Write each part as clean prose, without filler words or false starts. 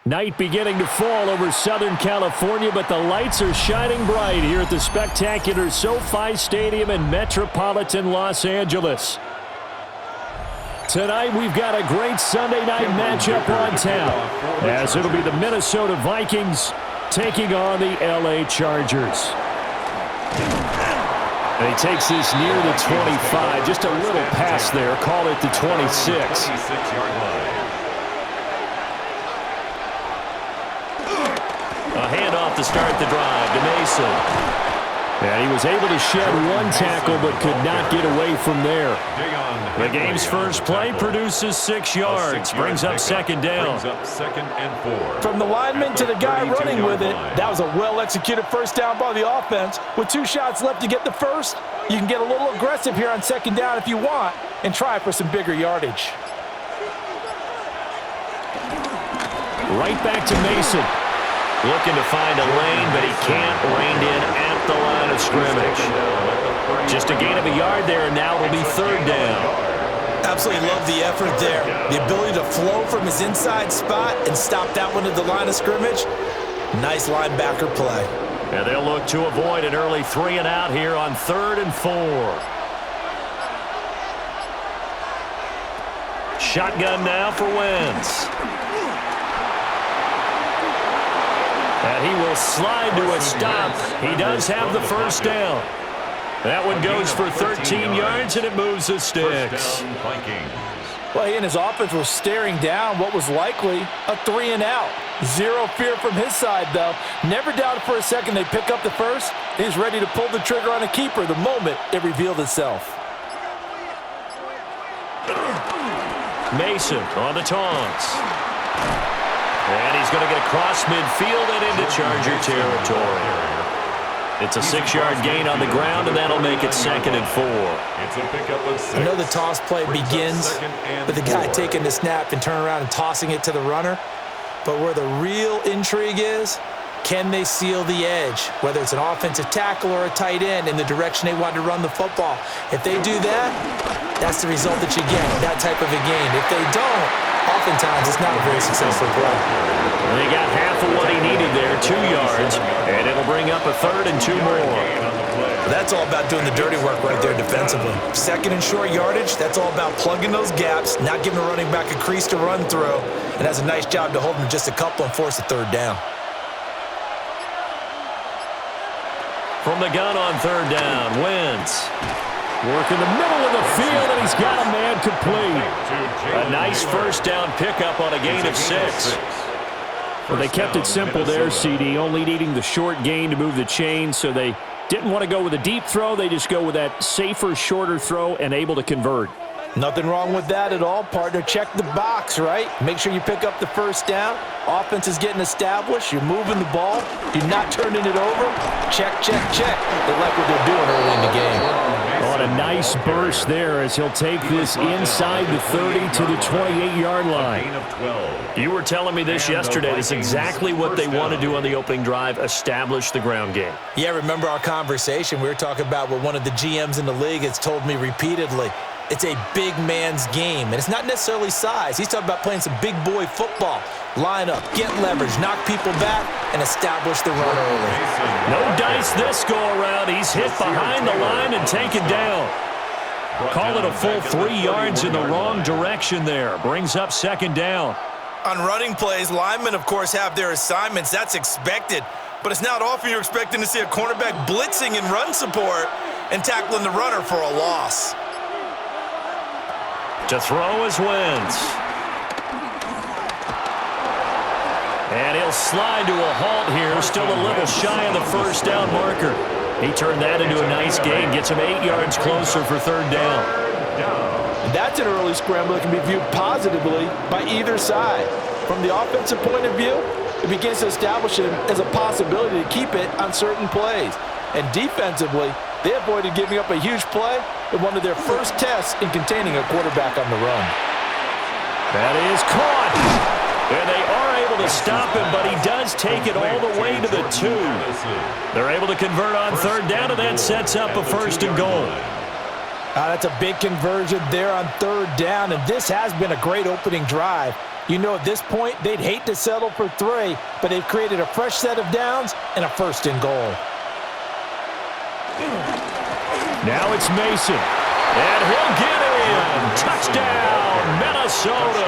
Night beginning to fall over Southern California, but the lights are shining bright here at the spectacular SoFi Stadium in metropolitan Los Angeles. Tonight we've got a great Sunday night matchup on tap, as it'll be the Minnesota Vikings taking on the LA Chargers. And he takes this near the 25, just a little pass there, call it the 26. A handoff to start the drive to Mason. And he was able to shed one tackle but could not get away from there. The game's first play produces 6 yards, brings up second down. From the lineman to the guy running with it, that was a well-executed first down by the offense. With 2 shots left to get the first, you can get a little aggressive here on second down if you want and try for some bigger yardage. Right back to Mason. Looking to find a lane, but he can't. Reined in at the line of scrimmage. Just a gain of a yard there, and now it'll be third down. Absolutely love the effort there. The ability to flow from his inside spot and stop that one at the line of scrimmage. Nice linebacker play. And they'll look to avoid an early 3 and out here on 3rd and 4. Shotgun now for Wentz. And he will slide to a stop. He does have the first down. That one goes for 13 yards, and it moves the sticks. Well, he and his offense were staring down what was likely a 3 and out. Zero fear from his side, though. Never doubted for a second they pick up the first. He's ready to pull the trigger on a keeper the moment it revealed itself. Mason on the taunts. And he's going to get across midfield and into Charger territory. It's a 6-yard gain on the ground, and that'll make it 2nd and 4. I know the toss play begins with the guy taking the snap and turning around and tossing it to the runner. But where the real intrigue is, can they seal the edge? Whether it's an offensive tackle or a tight end in the direction they want to run the football. If they do that, that's the result that you get, that type of a game. If they don't, oftentimes it's not a very successful play. And they got half of what he needed there, 2 yards, and it'll bring up a 3rd and 2 more. That's all about doing the dirty work right there defensively. 2nd and short yardage, that's all about plugging those gaps, not giving the running back a crease to run through, and has a nice job to hold him just a couple and force a 3rd down. From the gun on 3rd down, Wentz. Work in the middle of the field, and he's got a man complete. A nice first down pickup on a gain of 6. Well, they kept it simple there, CD, only needing the short gain to move the chain, so they didn't want to go with a deep throw. They just go with that safer, shorter throw and able to convert. Nothing wrong with that at all, partner. Check the box, right? Make sure you pick up the first down. Offense is getting established. You're moving the ball. You're not turning it over. Check, check, check. They like what they're doing early in the game. On a nice burst there as he'll take this inside the 30 to the 28-yard line. You were telling me this yesterday. That's exactly what they want to do on the opening drive, establish the ground game. Yeah, remember our conversation. We were talking about what one of the GMs in the league has told me repeatedly. It's a big man's game, and it's not necessarily size. He's talking about playing some big boy football. Line up, get leverage, knock people back, and establish the run early. No dice this go-around. He's hit behind the line and taken down. Call it a full 3 yards in the wrong direction there. Brings up 2nd down. On running plays, linemen, of course, have their assignments. That's expected. But it's not often you're expecting to see a cornerback blitzing in run support and tackling the runner for a loss. To throw is Wentz. And he'll slide to a halt here, still a little shy of the first down marker. He turned that into a nice gain, gets him 8 yards closer for 3rd down. That's an early scramble that can be viewed positively by either side. From the offensive point of view, it begins to establish it as a possibility to keep it on certain plays. And defensively, they avoided giving up a huge play in one of their first tests in containing a quarterback on the run. That is caught. And they are able to stop him, but he does take it all the way to the 2. They're able to convert on 3rd down, and that sets up a 1st and goal. That's a big conversion there on 3rd down, and this has been a great opening drive. You know, at this point, they'd hate to settle for 3, but they've created a fresh set of downs and a 1st and goal. Now it's Mason. And he'll get in. Touchdown, Minnesota.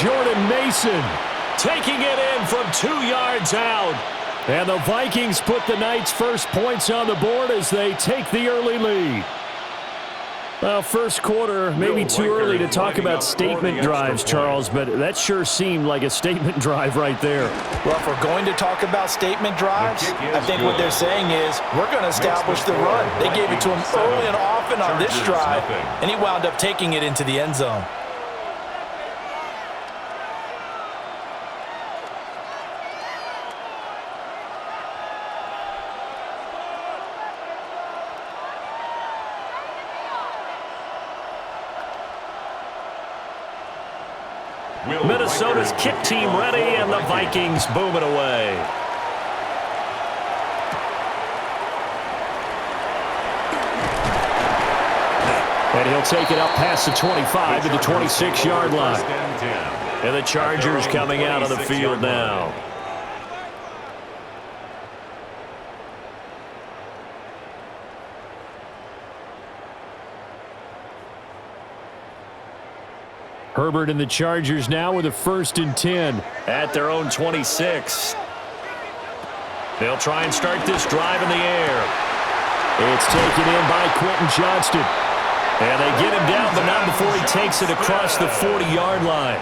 Jordan Mason taking it in from 2 yards out. And the Vikings put the night's first points on the board as they take the early lead. Well, first quarter, maybe too early to talk about statement drives, Charles, but that sure seemed like a statement drive right there. Well, if we're going to talk about statement drives, I think what they're saying is we're going to establish the run. They gave it to him early and often on this drive, and he wound up taking it into the end zone. Minnesota's kick team ready, and the Vikings boom it away. And he'll take it up past the 25 to the 26-yard line. And the Chargers coming out of the field now. Herbert and the Chargers now with a 1st and 10 at their own 26. They'll try and start this drive in the air. It's taken in by Quentin Johnston. And they get him down, but not before he takes it across the 40-yard line.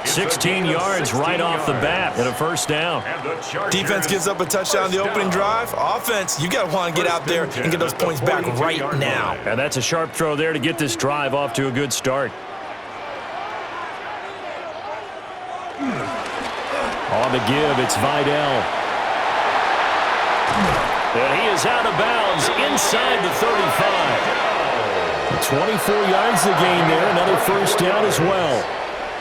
16 yards right off the bat and a 1st down. Defense gives up a touchdown on the opening drive. Offense, you got to want to get out there and get those points back right now. And that's a sharp throw there to get this drive off to a good start. On the give, it's Vidal. And he is out of bounds inside the 35. 24 yards to gain there, another 1st down as well.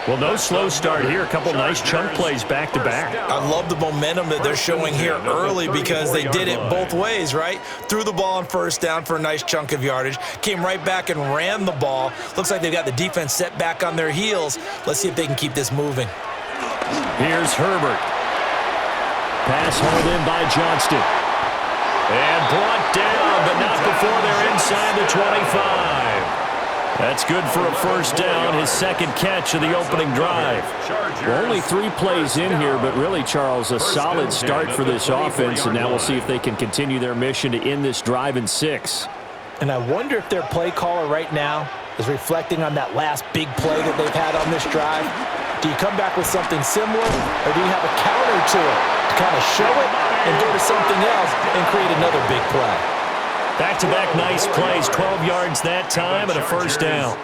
Well, no slow start here. A couple nice chunk plays back-to-back. I love the momentum that they're showing here early because they did it both ways, right? Threw the ball on 1st down for a nice chunk of yardage, came right back and ran the ball. Looks like they've got the defense set back on their heels. Let's see if they can keep this moving. Here's Herbert. Pass hauled in by Johnston. And brought down, but not before they're inside the 25. That's good for a 1st down, his 2nd catch of the opening drive. Well, only 3 plays in here, but really, Charles, a solid start for this offense, and now we'll see if they can continue their mission to end this drive in 6. And I wonder if their play caller right now is reflecting on that last big play that they've had on this drive. Do you come back with something similar, or do you have a counter to it to kind of show it and go to something else and create another big play? Back-to-back nice plays, 12 yards that time and a 1st down.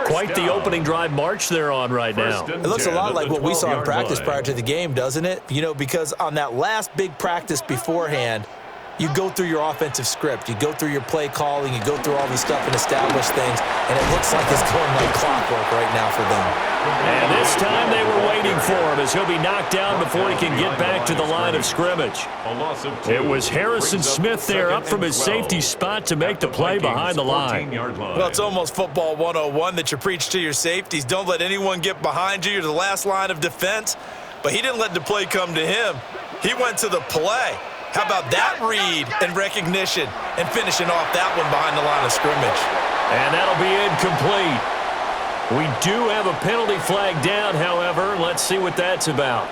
Quite the opening drive march they're on right now. It looks a lot like what we saw in practice prior to the game, doesn't it? You know, because on that last big practice beforehand, you go through your offensive script, you go through your play calling, you go through all this stuff and establish things, and it looks like it's going like clockwork right now for them. And this time they were waiting for him as he'll be knocked down before he can get back to the line of scrimmage. It was Harrison Smith there up from his safety spot to make the play behind the line. Well, it's almost football 101 that you preach to your safeties. Don't let anyone get behind you. You're the last line of defense. But he didn't let the play come to him. He went to the play. How about that read and recognition and finishing off that one behind the line of scrimmage? And that'll be incomplete. We do have a penalty flag down, however. Let's see what that's about.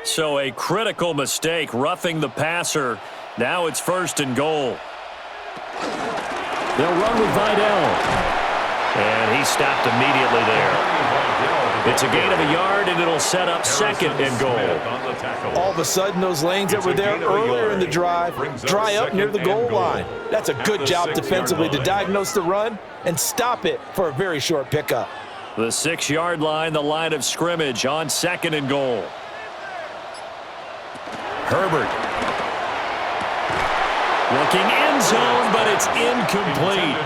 So a critical mistake, roughing the passer. Now it's 1st and goal. They'll run with Vidal. And he stopped immediately there. It's a gain of a yard, and it'll set up 2nd and goal. All of a sudden, those lanes that were there earlier in the drive dry up near the goal line. That's a good job defensively to diagnose the run and stop it for a very short pickup. The 6-yard line, the line of scrimmage on 2nd and goal. Herbert Looking end zone, but it's incomplete.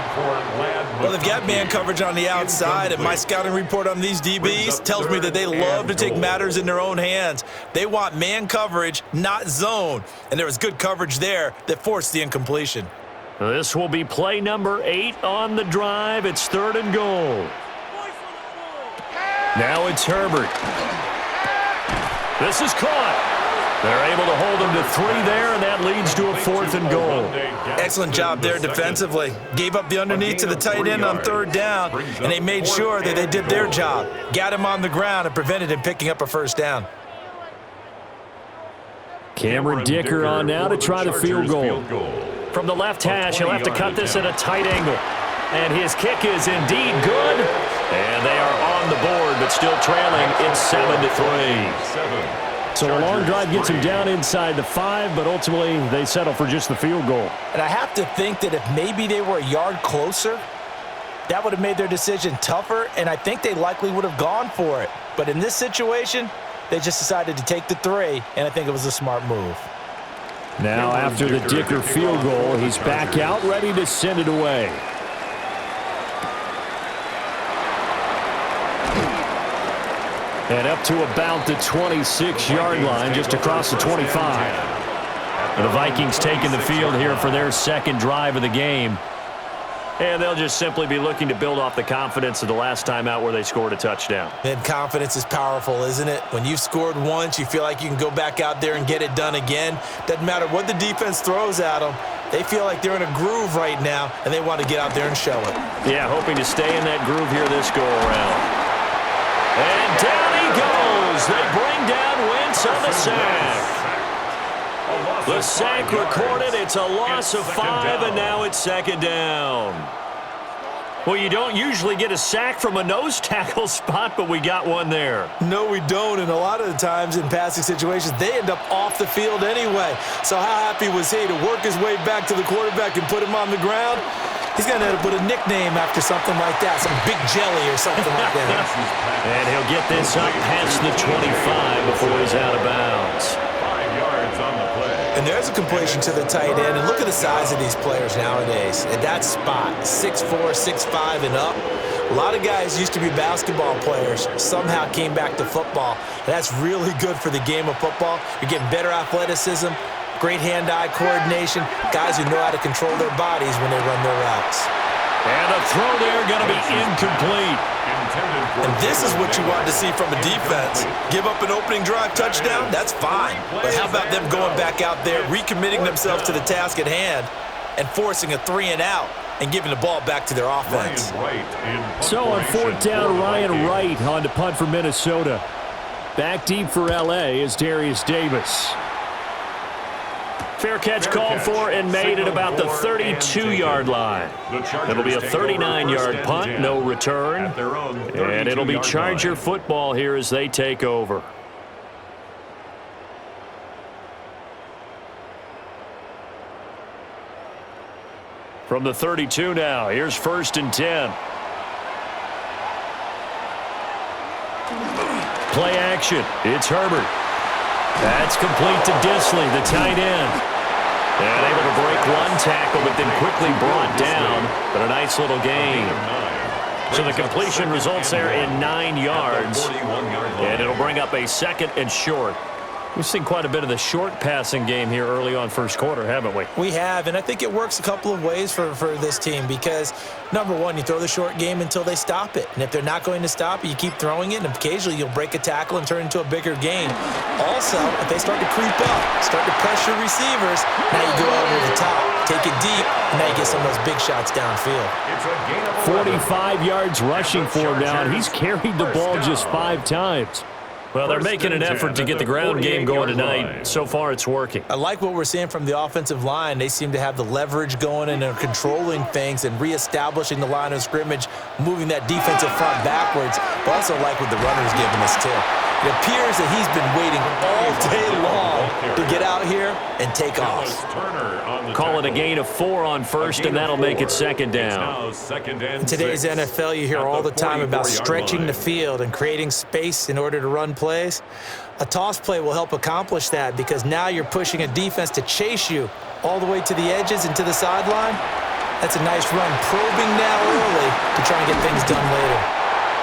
Well, they've got man coverage on the outside, and my scouting report on these DBs tells me that they love to take matters in their own hands. They want man coverage, not zone, and there was good coverage there that forced the incompletion. This will be play number 8 on the drive. It's 3rd and goal. Now it's Herbert. This is caught. They're able to hold him to 3 there, and that leads to a 4th and goal. Excellent job there defensively. Gave up the underneath to the tight end on 3rd down, and they made sure that they did their job. Got him on the ground and prevented him picking up a 1st down. Cameron Dicker on now to try the field goal. From the left hash, he'll have to cut this at a tight angle. And his kick is indeed good. And they are on the board, but still trailing. It's 7-3. So a long drive gets him down inside the 5, but ultimately they settle for just the field goal. And I have to think that if maybe they were a yard closer, that would have made their decision tougher, and I think they likely would have gone for it. But in this situation, they just decided to take the 3, and I think it was a smart move. Now after the Dicker field goal, he's back out ready to send it away. And up to about the 26-yard line, just across the 25. And the Vikings taking the field here for their 2nd drive of the game. And they'll just simply be looking to build off the confidence of the last time out where they scored a touchdown. And confidence is powerful, isn't it? When you've scored once, you feel like you can go back out there and get it done again. Doesn't matter what the defense throws at them. They feel like they're in a groove right now, and they want to get out there and show it. Yeah, hoping to stay in that groove here this go-around. And down he goes. They bring down Wentz on the sack. The sack recorded. It's a loss of 5, and now it's 2nd down. Well, you don't usually get a sack from a nose tackle spot, but we got one there. No, we don't, and a lot of the times in passing situations, they end up off the field anyway. So how happy was he to work his way back to the quarterback and put him on the ground? He's going to have to put a nickname after something like that, some Big Jelly or something like that. And he'll get this up past the 25 before he's out of bounds. 5 yards on the play. And there's a completion to the tight end. And look at the size of these players nowadays. At that spot, 6'4", 6'5", and up. A lot of guys used to be basketball players, somehow came back to football. And that's really good for the game of football. You're getting better athleticism, great hand-eye coordination, guys who know how to control their bodies when they run their routes. And a throw there going to be incomplete. And this is what you want to see from a defense. Give up an opening drive touchdown, that's fine. But how about them going back out there, recommitting themselves to the task at hand, and forcing a 3-and-out and giving the ball back to their offense. So on 4th down, Ryan Wright on to punt for Minnesota. Back deep for L.A. is Darius Davis. Fair catch called for and made at about the 32-yard line. It'll be a 39-yard punt, no return. And it'll be Charger football here as they take over. From the 32 now, here's 1st and 10. Play action. It's Herbert. That's complete to Disley, the tight end. And able to break one tackle, but then quickly brought down. But a nice little gain. So the completion results there in 9 yards. And it'll bring up a 2nd and short. We've seen quite a bit of the short passing game here early on first quarter, haven't we? We have, and I think it works a couple of ways for this team because, number one, you throw the short game until they stop it. And if they're not going to stop it, you keep throwing it, and occasionally you'll break a tackle and turn it into a bigger gain. Also, if they start to creep up, start to pressure receivers, now you go over the top, take it deep, and now you get some of those big shots downfield. 45 yards rushing for him now, and he's carried the ball just 5 times. Well, they're making an effort to get the ground game going tonight. So far, it's working. I like what we're seeing from the offensive line. They seem to have the leverage going and they're controlling things and reestablishing the line of scrimmage, moving that defensive front backwards. But also like what the runner's giving us, too. It appears that he's been waiting all day long to get out here and take off. Call it a gain of 4 on first, and that'll make it second down. In today's NFL, you hear all the time about stretching the field and creating space in order to run plays. A toss play will help accomplish that because now you're pushing a defense to chase you all the way to the edges and to the sideline. That's a nice run, probing now early to try and get things done later.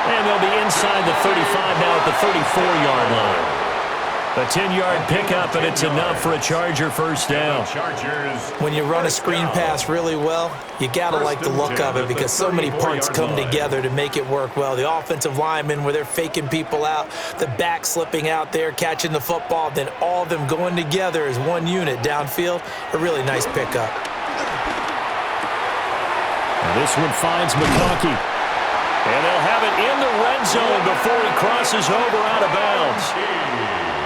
And they'll be inside the 35 now at the 34-yard line. A 10-yard pickup, and it's enough for a Charger first down. When you run a screen pass really well, you got to like the look of it because so many parts come together to make it work well. The offensive linemen, where they're faking people out, the back slipping out there, catching the football, then all of them going together as one unit downfield. A really nice pickup. And this one finds McConkey. And they'll have it in the red zone before he crosses over out of bounds.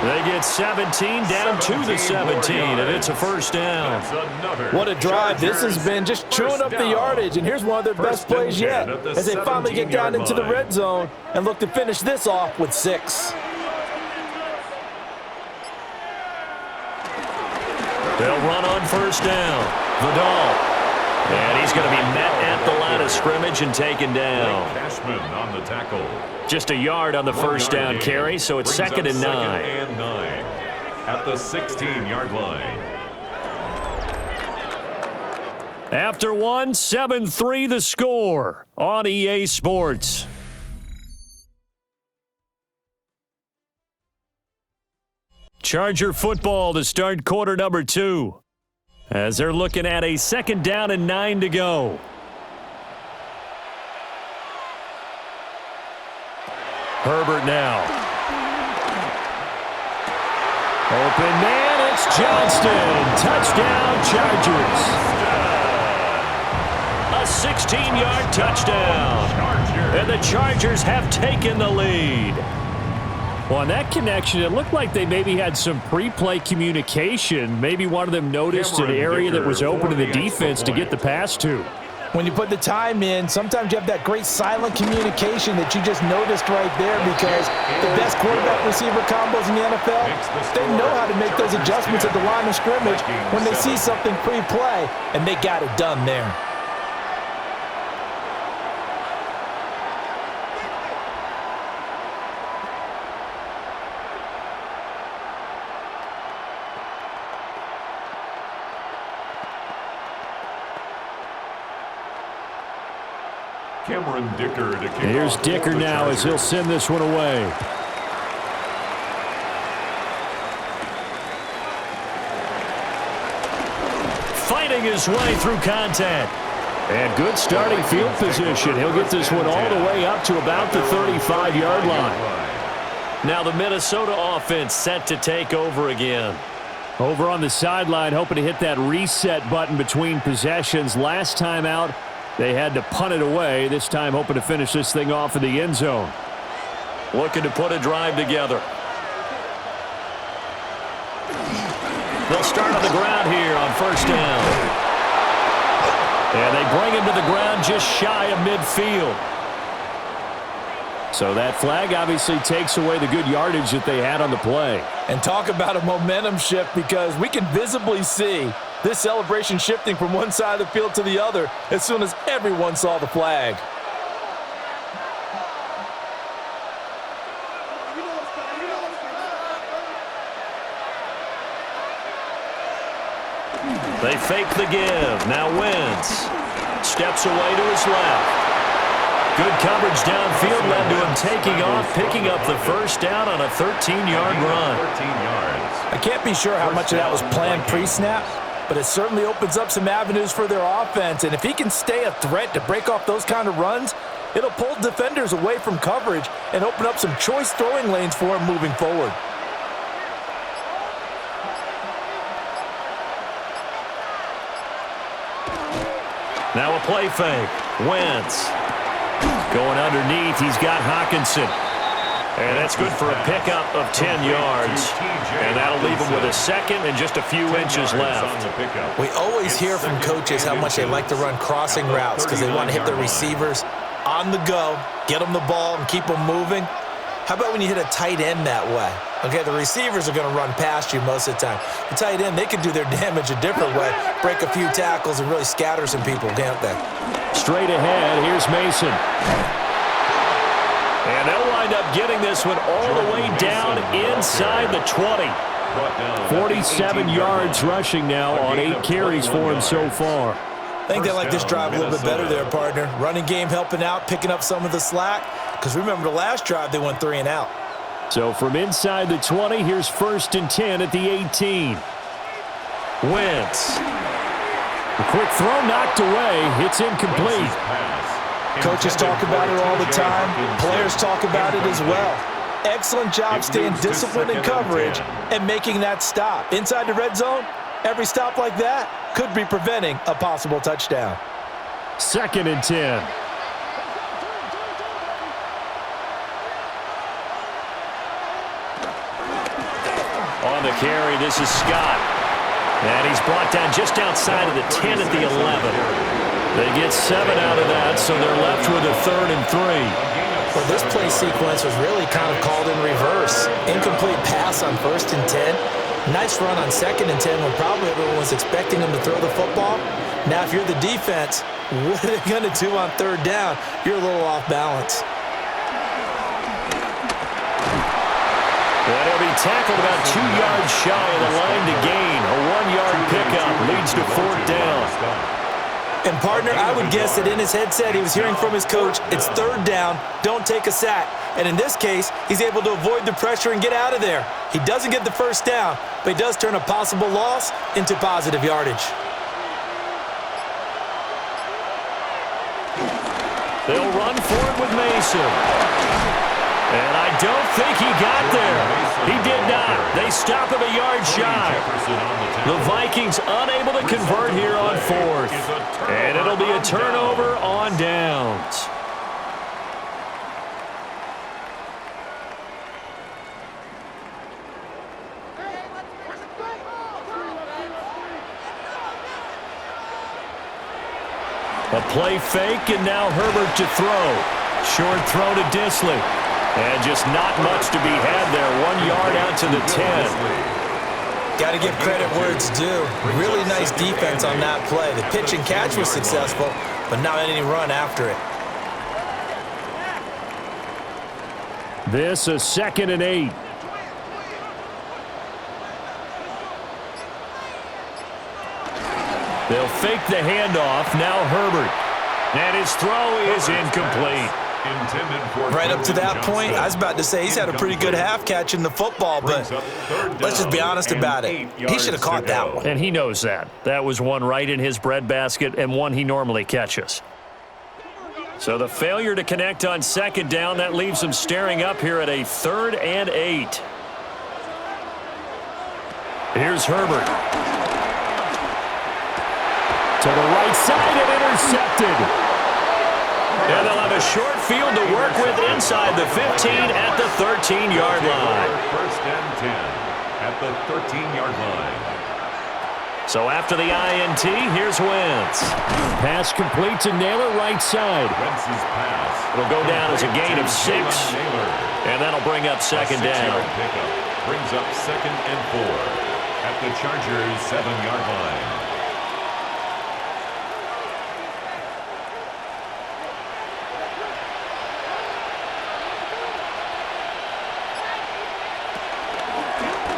They get 17 down to the 17, and it's a first down. What a drive this has been, just chewing up the yardage, and here's one of their best plays yet as they finally get down into the red zone and look to finish this off with 6. They'll run on first down. Vidal. And he's going to be met at the line of scrimmage and taken down. Cashman on the tackle. Just a yard on the first down carry, so it's second and 9. At the 16-yard line. After 1, 7-3 the score on EA Sports. Charger football to start quarter number 2. As they're looking at a second down and 9 to go. Herbert now. Open man, it's Johnston. Touchdown, Chargers. A 16-yard touchdown. And the Chargers have taken the lead. Well, on that connection, it looked like they maybe had some pre-play communication. Maybe one of them noticed an area that was open to the defense to get the pass to. When you put the time in, sometimes you have that great silent communication that you just noticed right there because the best quarterback-receiver combos in the NFL, they know how to make those adjustments at the line of scrimmage when they see something pre-play, and they got it done there. Here's Dicker now as he'll send this one away. Fighting his way through contact. And good starting field position. He'll get this one all the way up to about the 35-yard line. Now the Minnesota offense set to take over again. Over on the sideline, hoping to hit that reset button between possessions. Last time out, they had to punt it away. This time hoping to finish this thing off in the end zone. Looking to put a drive together. They'll start on the ground here on first down. And they bring him to the ground just shy of midfield. So that flag obviously takes away the good yardage that they had on the play. And talk about a momentum shift because we can visibly see this celebration shifting from one side of the field to the other as soon as everyone saw the flag. They fake the give. Now Wentz steps away to his left. Good coverage downfield led to him taking off, picking up the first down on a 13-yard run. 13 yards. I can't be sure how much of that was planned pre-snap, but it certainly opens up some avenues for their offense. And if he can stay a threat to break off those kind of runs, it'll pull defenders away from coverage and open up some choice throwing lanes for him moving forward. Now a play fake. Wentz going underneath. He's got Hawkinson. And that's good for a pickup of 10 yards. And that'll leave him with a second and just a few inches left. We always hear from coaches how much they like to run crossing routes because they want to hit their receivers on the go, get them the ball, and keep them moving. How about when you hit a tight end that way? Okay, the receivers are going to run past you most of the time. The tight end, they can do their damage a different way, break a few tackles and really scatter some people, can't they? Straight ahead, here's Mason. And they'll wind up getting this one all the way down inside the 20. 47 yards rushing now on 8 carries for him so far. I think they like this drive a little bit better there, partner. Running game helping out, picking up some of the slack. Because remember the last drive, they went 3 and out. So from inside the 20, here's 1st and 10 at the 18. Wentz. A quick throw knocked away. It's incomplete. Coaches talk about it all the time. Players talk about it as well. Excellent job staying disciplined in coverage and making that stop. Inside the red zone, every stop like that could be preventing a possible touchdown. 2nd and 10. On the carry, this is Scott. And he's brought down just outside of the 10 at the 11. They get 7 out of that, so they're left with a 3rd and 3. Well, this play sequence was really kind of called in reverse. Incomplete pass on 1st and 10. Nice run on 2nd and 10 when probably everyone was expecting him to throw the football. Now, if you're the defense, what are they going to do on 3rd down? You're a little off balance. And he'll be tackled about 2 yards shy of the line to gain. A 1-yard pickup leads to 4th down. And, partner, I would guess that in his headset he was hearing from his coach, it's 3rd down, don't take a sack. And in this case, he's able to avoid the pressure and get out of there. He doesn't get the 1st down, but he does turn a possible loss into positive yardage. They'll run for it with Mason. And I don't think he got there. He did not. They stop him a yard shy. The Vikings unable to convert here on 4th. And it'll be a turnover on downs. A play fake, and now Herbert to throw. Short throw to Disley. And just not much to be had there. 1 yard out to the 10. Got to give credit where it's due. Really nice defense on that play. The pitch and catch was successful, but not any run after it. This is 2nd and 8. They'll fake the handoff. Now Herbert. And his throw is incomplete. Right up to that point, I was about to say he's had a pretty good half catching the football, but let's just be honest about it. He should have caught that one. And he knows that. That was one right in his breadbasket and one he normally catches. So the failure to connect on 2nd down, that leaves him staring up here at a 3rd and 8. Here's Herbert. To the right side and intercepted. And they'll have a short field to work with inside the 15 at the 13-yard line. 1st and 10 at the 13-yard line. So after the INT, here's Wentz. Pass complete to Naylor, right side. Wentz's pass. It'll go down as a gain of 6. And that'll bring up 2nd down. Pickup brings up 2nd and 4 at the Chargers' 7-yard line.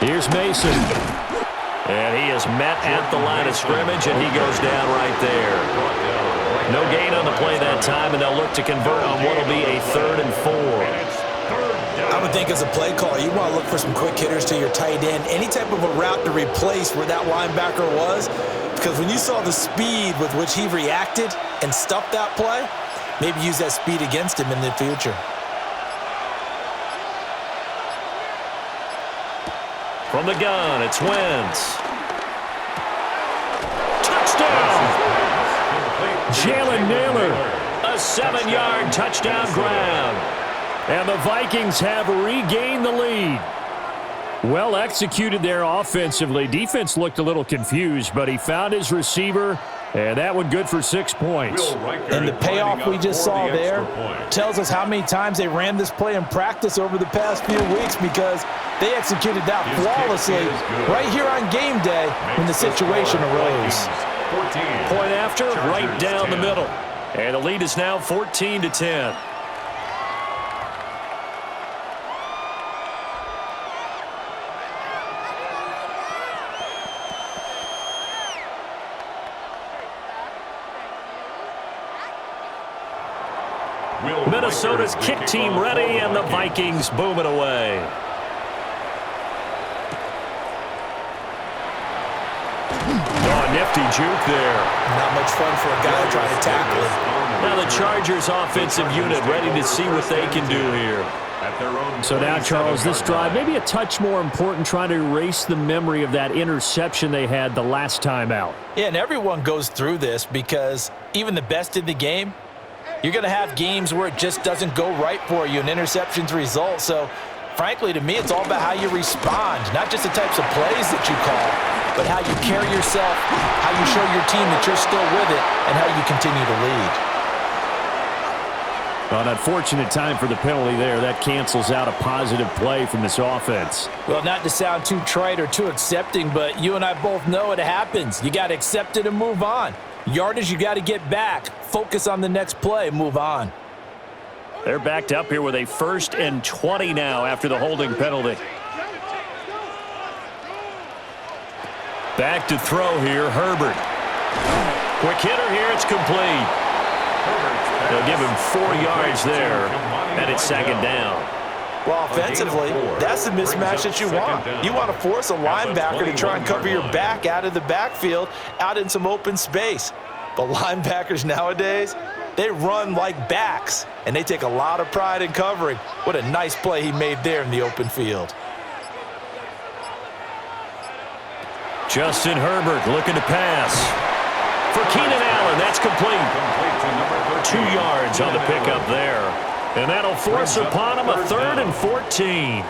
Here's Mason. And he is met at the line of scrimmage, and he goes down right there. No gain on the play that time, and they'll look to convert on what will be a 3rd and 4. I would think as a play caller, you want to look for some quick hitters to your tight end, any type of a route to replace where that linebacker was, because when you saw the speed with which he reacted and stuffed that play, maybe use that speed against him in the future. From the gun, it's Wentz. Touchdown! Jalen Naylor. A 7-yard touchdown grab. And the Vikings have regained the lead. Well executed there offensively. Defense looked a little confused, but he found his receiver And that one good for 6 points. And the payoff we just saw there tells us how many times they ran this play in practice over the past few weeks, because they executed that flawlessly right here on game day when the situation arose. Point after, right down the middle. And the lead is now 14-10. Minnesota's kick team ready, and the Vikings boom it away. Oh, nifty juke there. Not much fun for a guy trying to tackle him. Now the Chargers offensive unit ready to see what they can do here. So now, Charles, this drive maybe a touch more important, trying to erase the memory of that interception they had the last time out. Yeah, and everyone goes through this, because even the best in the game, you're going to have games where it just doesn't go right for you and interceptions result. So, frankly, to me, it's all about how you respond, not just the types of plays that you call, but how you carry yourself, how you show your team that you're still with it, and how you continue to lead. Well, an unfortunate time for the penalty there. That cancels out a positive play from this offense. Well, not to sound too trite or too accepting, but you and I both know it happens. You got to accept it and move on. Yardage, you got to get back. Focus on the next play. Move on. They're backed up here with a 1st and 20 now after the holding penalty. Back to throw here, Herbert. Quick hitter here, it's complete. They'll give him 4 yards there, and it's 2nd down. Well, offensively, that's the mismatch that you want. You want to force a linebacker to try and cover your back out of the backfield, out in some open space. But linebackers nowadays, they run like backs, and they take a lot of pride in covering. What a nice play he made there in the open field. Justin Herbert looking to pass. For Keenan Allen, that's complete. 2 yards on the pickup there. And that'll force upon him a 3rd and 14.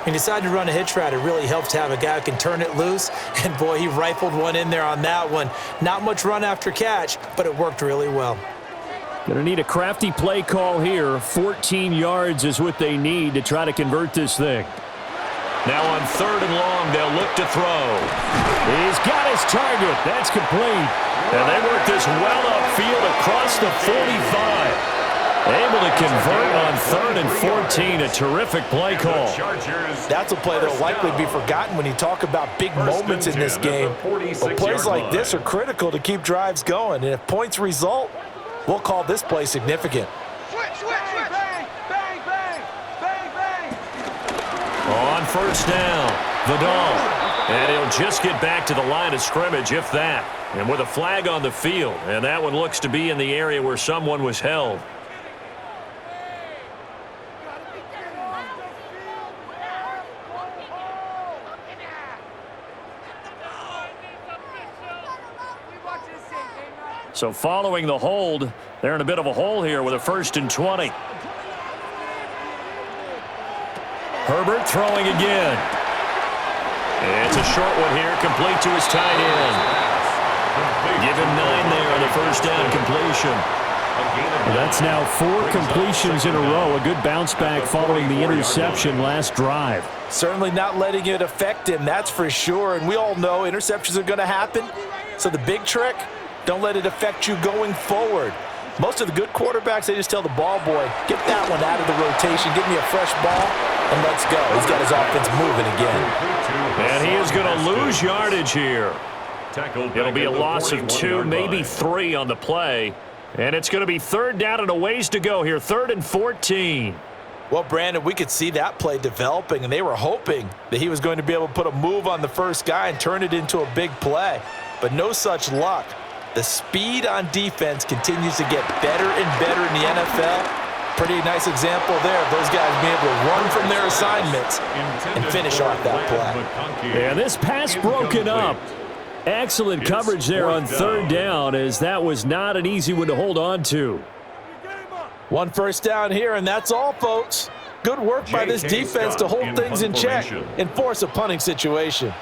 He decided to run a hitch route. It really helps to have a guy who can turn it loose. And, boy, he rifled one in there on that one. Not much run after catch, but it worked really well. Going to need a crafty play call here. 14 yards is what they need to try to convert this thing. Now on 3rd and long, they'll look to throw. He's got his target. That's complete. And they work this well upfield across the 45. Able to convert on 3rd and 14. A terrific play call. That's a play that will likely be forgotten when you talk about big moments in this game. But plays like this are critical to keep drives going. And if points result, we'll call this play significant. On 1st down, Vidal. And he'll just get back to the line of scrimmage, if that. And with a flag on the field. And that one looks to be in the area where someone was held. So following the hold, they're in a bit of a hole here with a 1st and 20. Herbert throwing again. It's a short one here, complete to his tight end. Give him 9 there on the 1st down completion. That's now 4 completions in a row. A good bounce back following the interception last drive. Certainly not letting it affect him, that's for sure. And we all know interceptions are going to happen. So the big trick, don't let it affect you going forward. Most of the good quarterbacks, they just tell the ball boy, get that one out of the rotation, give me a fresh ball, and let's go. He's got his offense moving again. And he is going to lose yardage here. It'll be a loss of 2, maybe 3 on the play. And it's going to be 3rd down and a ways to go here, 3rd and 14. Well, Brandon, we could see that play developing, and they were hoping that he was going to be able to put a move on the first guy and turn it into a big play. But no such luck. The speed on defense continues to get better and better in the NFL. Pretty nice example there of those guys being able to run from their assignments and finish off that play. And this pass broken up. Excellent coverage there on 3rd down, as that was not an easy one to hold on to. 1 1st down here, and that's all, folks. Good work by this defense to hold things in check and force a punting situation.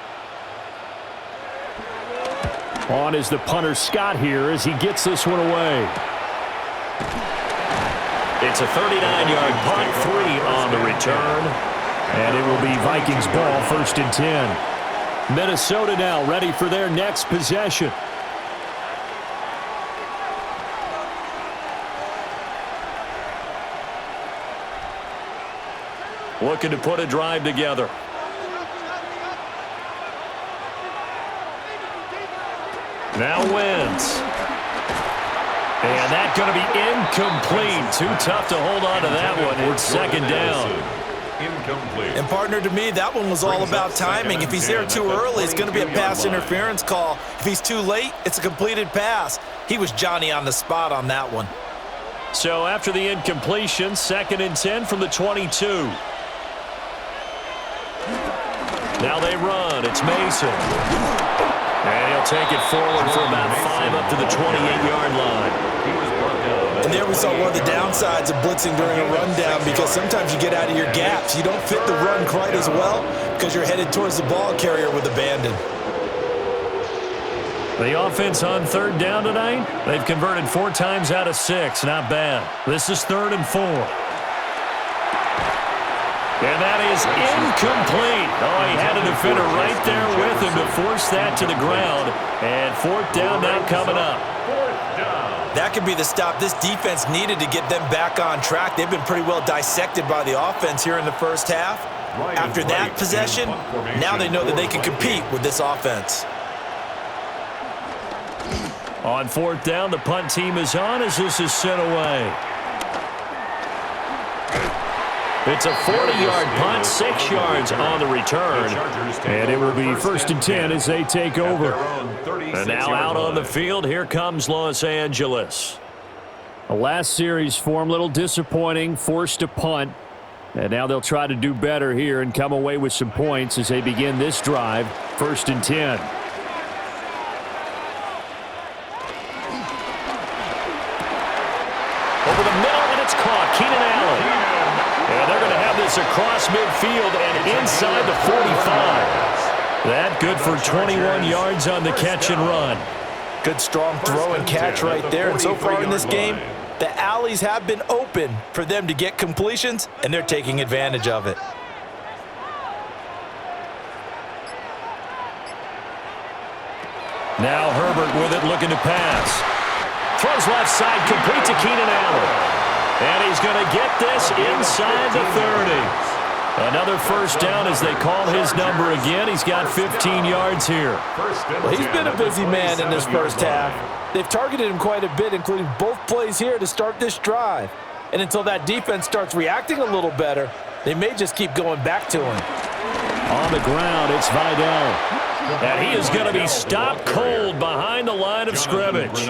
On is the punter Scott here as he gets this one away. It's a 39-yard punt, 3 on the return. And it will be Vikings ball, 1st and 10. Minnesota now ready for their next possession. Looking to put a drive together. Now Wentz. And that's going to be incomplete. Too tough to hold on to that one. It's 2nd down. Incomplete. And partner, to me, that one was all about timing. If he's there too early, it's going to be a pass interference call. If he's too late, it's a completed pass. He was Johnny on the spot on that one. So after the incompletion, 2nd and 10 from the 22. Now they run. It's Mason. And he'll take it forward for about 5 up to the 28-yard line. And there we saw one of the downsides of blitzing during a rundown, because sometimes you get out of your gaps. You don't fit the run quite as well because you're headed towards the ball carrier with abandon. The offense on 3rd down tonight, they've converted 4 times out of 6. Not bad. This is 3rd and 4. And that is incomplete. Oh, he had a defender right there with him to force that to the ground. And 4th down now coming up. That could be the stop this defense needed to get them back on track. They've been pretty well dissected by the offense here in the first half. After that possession, now they know that they can compete with this offense. On 4th down, the punt team is on as this is sent away. It's a 40-yard punt, 6 yards on the return. And it will be 1st and 10 as they take over. And now out on the field, here comes Los Angeles. The last series form, a little disappointing, forced to punt. And now they'll try to do better here and come away with some points as they begin this drive, 1st and 10. Over the middle, and it's caught. Keenan Allen. And they're going to have this across midfield and inside the 45. That good for 21 yards on the catch and run. Good strong throw and catch right there. And so far in this game, the alleys have been open for them to get completions, and they're taking advantage of it. Now Herbert with it, looking to pass. Throws left side, complete to Keenan Allen. And he's going to get this inside the 30. Another 1st down as they call his number again. He's got 15 yards here. Well, he's been a busy man in this first half. They've targeted him quite a bit, including both plays here to start this drive. And until that defense starts reacting a little better, they may just keep going back to him. On the ground, it's Vidal. And he is going to be stopped cold behind the line of scrimmage.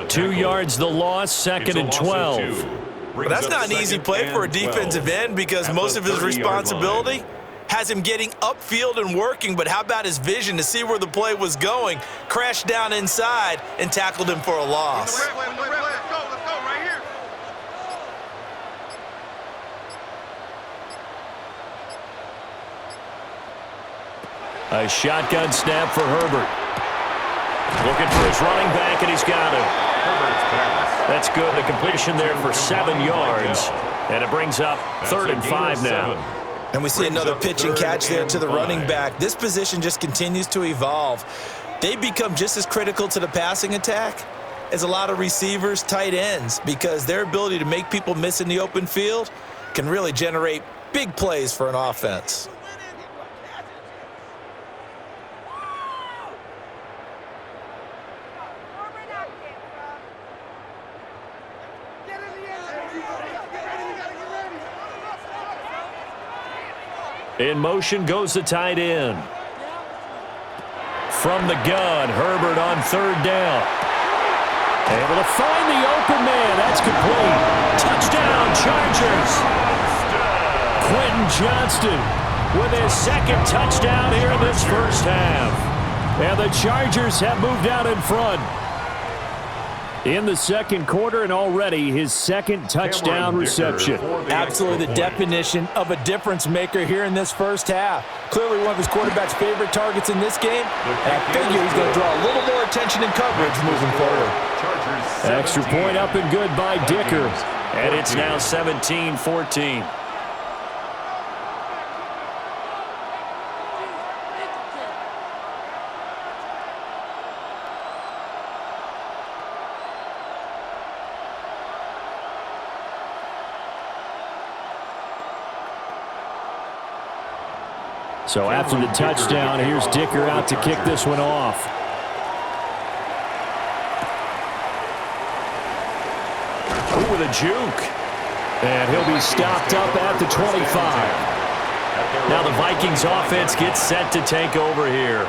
2 yards the loss, 2nd and 12. But that's not an easy play for a defensive end, because most of his responsibility has him getting upfield and working. But how about his vision to see where the play was going? Crashed down inside and tackled him for a loss. Let's go right here. A shotgun snap for Herbert. Looking for his running back, and he's got him. That's good. The completion there for 7 yards. And it brings up 3rd and 5 now. And we see another pitch and catch there to the running back. This position just continues to evolve. They become just as critical to the passing attack as a lot of receivers, tight ends, because their ability to make people miss in the open field can really generate big plays for an offense. In motion goes the tight end. From the gun, Herbert on 3rd down. Able to find the open man. That's complete. Touchdown, Chargers. Quentin Johnston with his 2nd touchdown here in this first half. And the Chargers have moved out in front. In the second quarter, and already his second touchdown reception. Absolutely the definition of a difference maker here in this first half. Clearly one of his quarterback's favorite targets in this game, and I figure he's going to draw a little more attention and coverage moving forward. Extra point up and good by Dicker. And it's now 17-14. So after the touchdown, here's Dicker out to kick this one off. Ooh, with a juke. And he'll be stopped up at the 25. Now the Vikings offense gets set to take over here.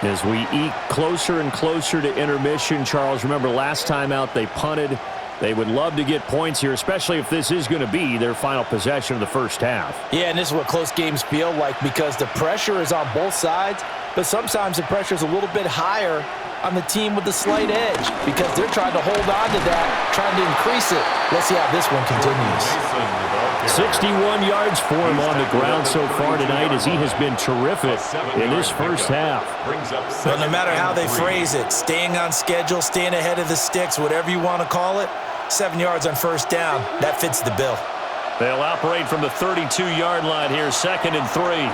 As we eke closer and closer to intermission, Charles, remember last time out they punted. They would love to get points here, especially if this is going to be their final possession of the first half. Yeah, and this is what close games feel like because the pressure is on both sides, but sometimes the pressure is a little bit higher on the team with the slight edge because they're trying to hold on to that, trying to increase it. Let's see how this one continues. 61 yards for him on the ground so far tonight as he has been terrific in this first half. Well, no matter how they phrase it, staying on schedule, staying ahead of the sticks, whatever you want to call it, 7 yards on first down, that fits the bill. They'll operate from the 32-yard line here, 2nd and 3.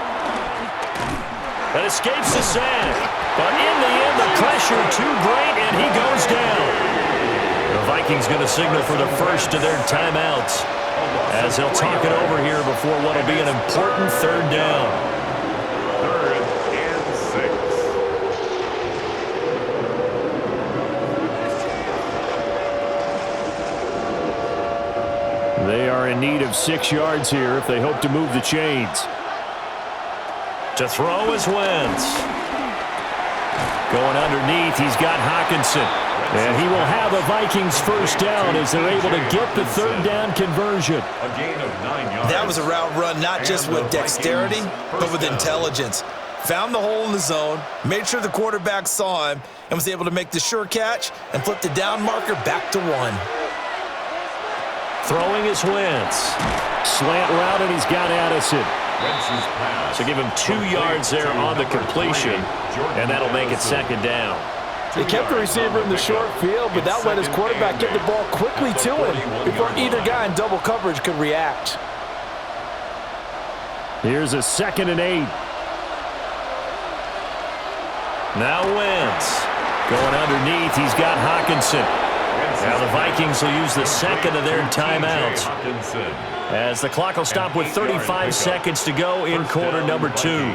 That escapes the sack. But in the end, the pressure too great, and he goes down. The Vikings going to signal for the first of their timeouts as they'll talk it over here before what will be an important third down. 3rd and 6. They are in need of 6 yards here if they hope to move the chains. To throw is Wentz. Going underneath, he's got Hockenson. And he will have a Vikings first down as they're able to get the third down conversion. A gain of 9 yards. That was a route run not just with dexterity, but with intelligence. Found the hole in the zone, made sure the quarterback saw him, and was able to make the sure catch and flip the down marker back to 1. Throwing is Wentz. Slant route, and he's got Addison. So give him 2 yards there on the completion, and that'll make it 2nd down. They kept the receiver in the short field, but that let his quarterback get the ball quickly to him before either guy in double coverage could react. Here's a 2nd and 8. Now Wentz. Going underneath, he's got Hockenson. Now the Vikings will use the 2nd of their timeouts as the clock will stop with 35 seconds to go in quarter number 2.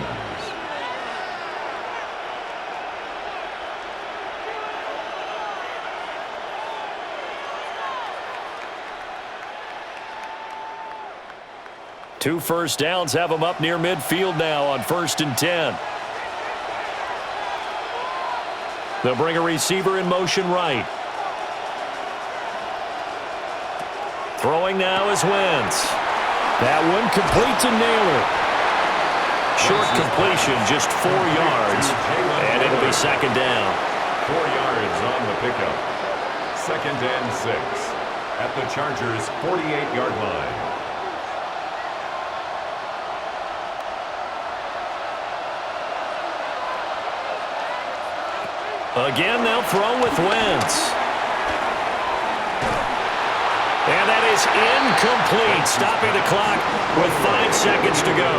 Two first downs have them up near midfield now on 1st and 10. They'll bring a receiver in motion right. Throwing now is Wentz. That one complete to Naylor. Short completion, just 4 yards, and it'll be 2nd down. 4 yards on the pickup. 2nd and 6 at the Chargers' 48-yard line. Again, they'll throw with Wentz. And that is incomplete, stopping the clock with 5 seconds to go.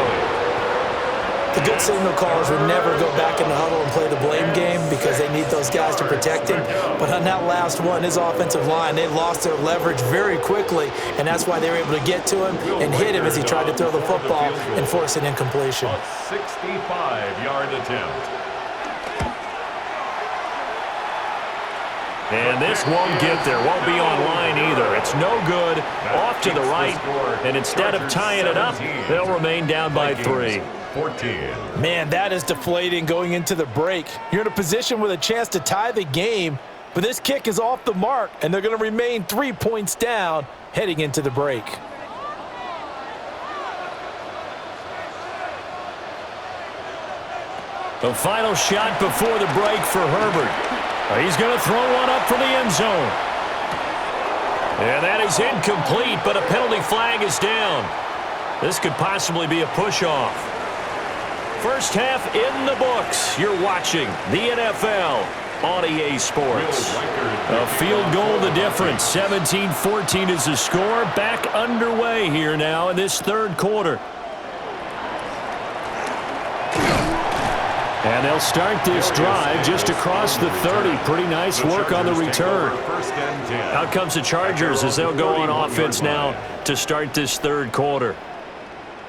The good signal callers would never go back in the huddle and play the blame game because they need those guys to protect him. But on that last one, his offensive line, they lost their leverage very quickly, and that's why they were able to get to him and hit him as he tried to throw the football and force an incompletion. A 65-yard attempt. And this won't get there, won't be online either. It's no good, off to the right, and instead of tying it up, they'll remain down by 3. 14. Man, that is deflating going into the break. You're in a position with a chance to tie the game, but this kick is off the mark, and they're going to remain 3 points down heading into the break. The final shot before the break for Herbert. He's going to throw one up for the end zone. And that is incomplete, but a penalty flag is down. This could possibly be a push-off. First half in the books. You're watching the NFL on EA Sports. A field goal the difference. 17-14 is the score. Back underway here now in this third quarter. And they'll start this drive just across the 30. Pretty nice work on the return. Out comes the Chargers as they'll go on offense now to start this third quarter.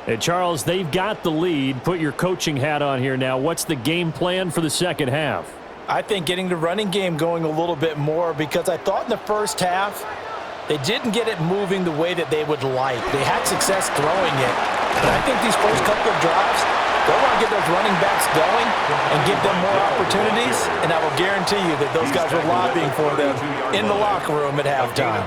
Hey, Charles, they've got the lead. Put your coaching hat on here now. What's the game plan for the second half? I think getting the running game going a little bit more, because I thought in the first half they didn't get it moving the way that they would like. They had success throwing it. But I think these first couple of drives, they'll want to get those running backs going and give them more opportunities, and I will guarantee you that those guys were lobbying for them in the locker room at halftime.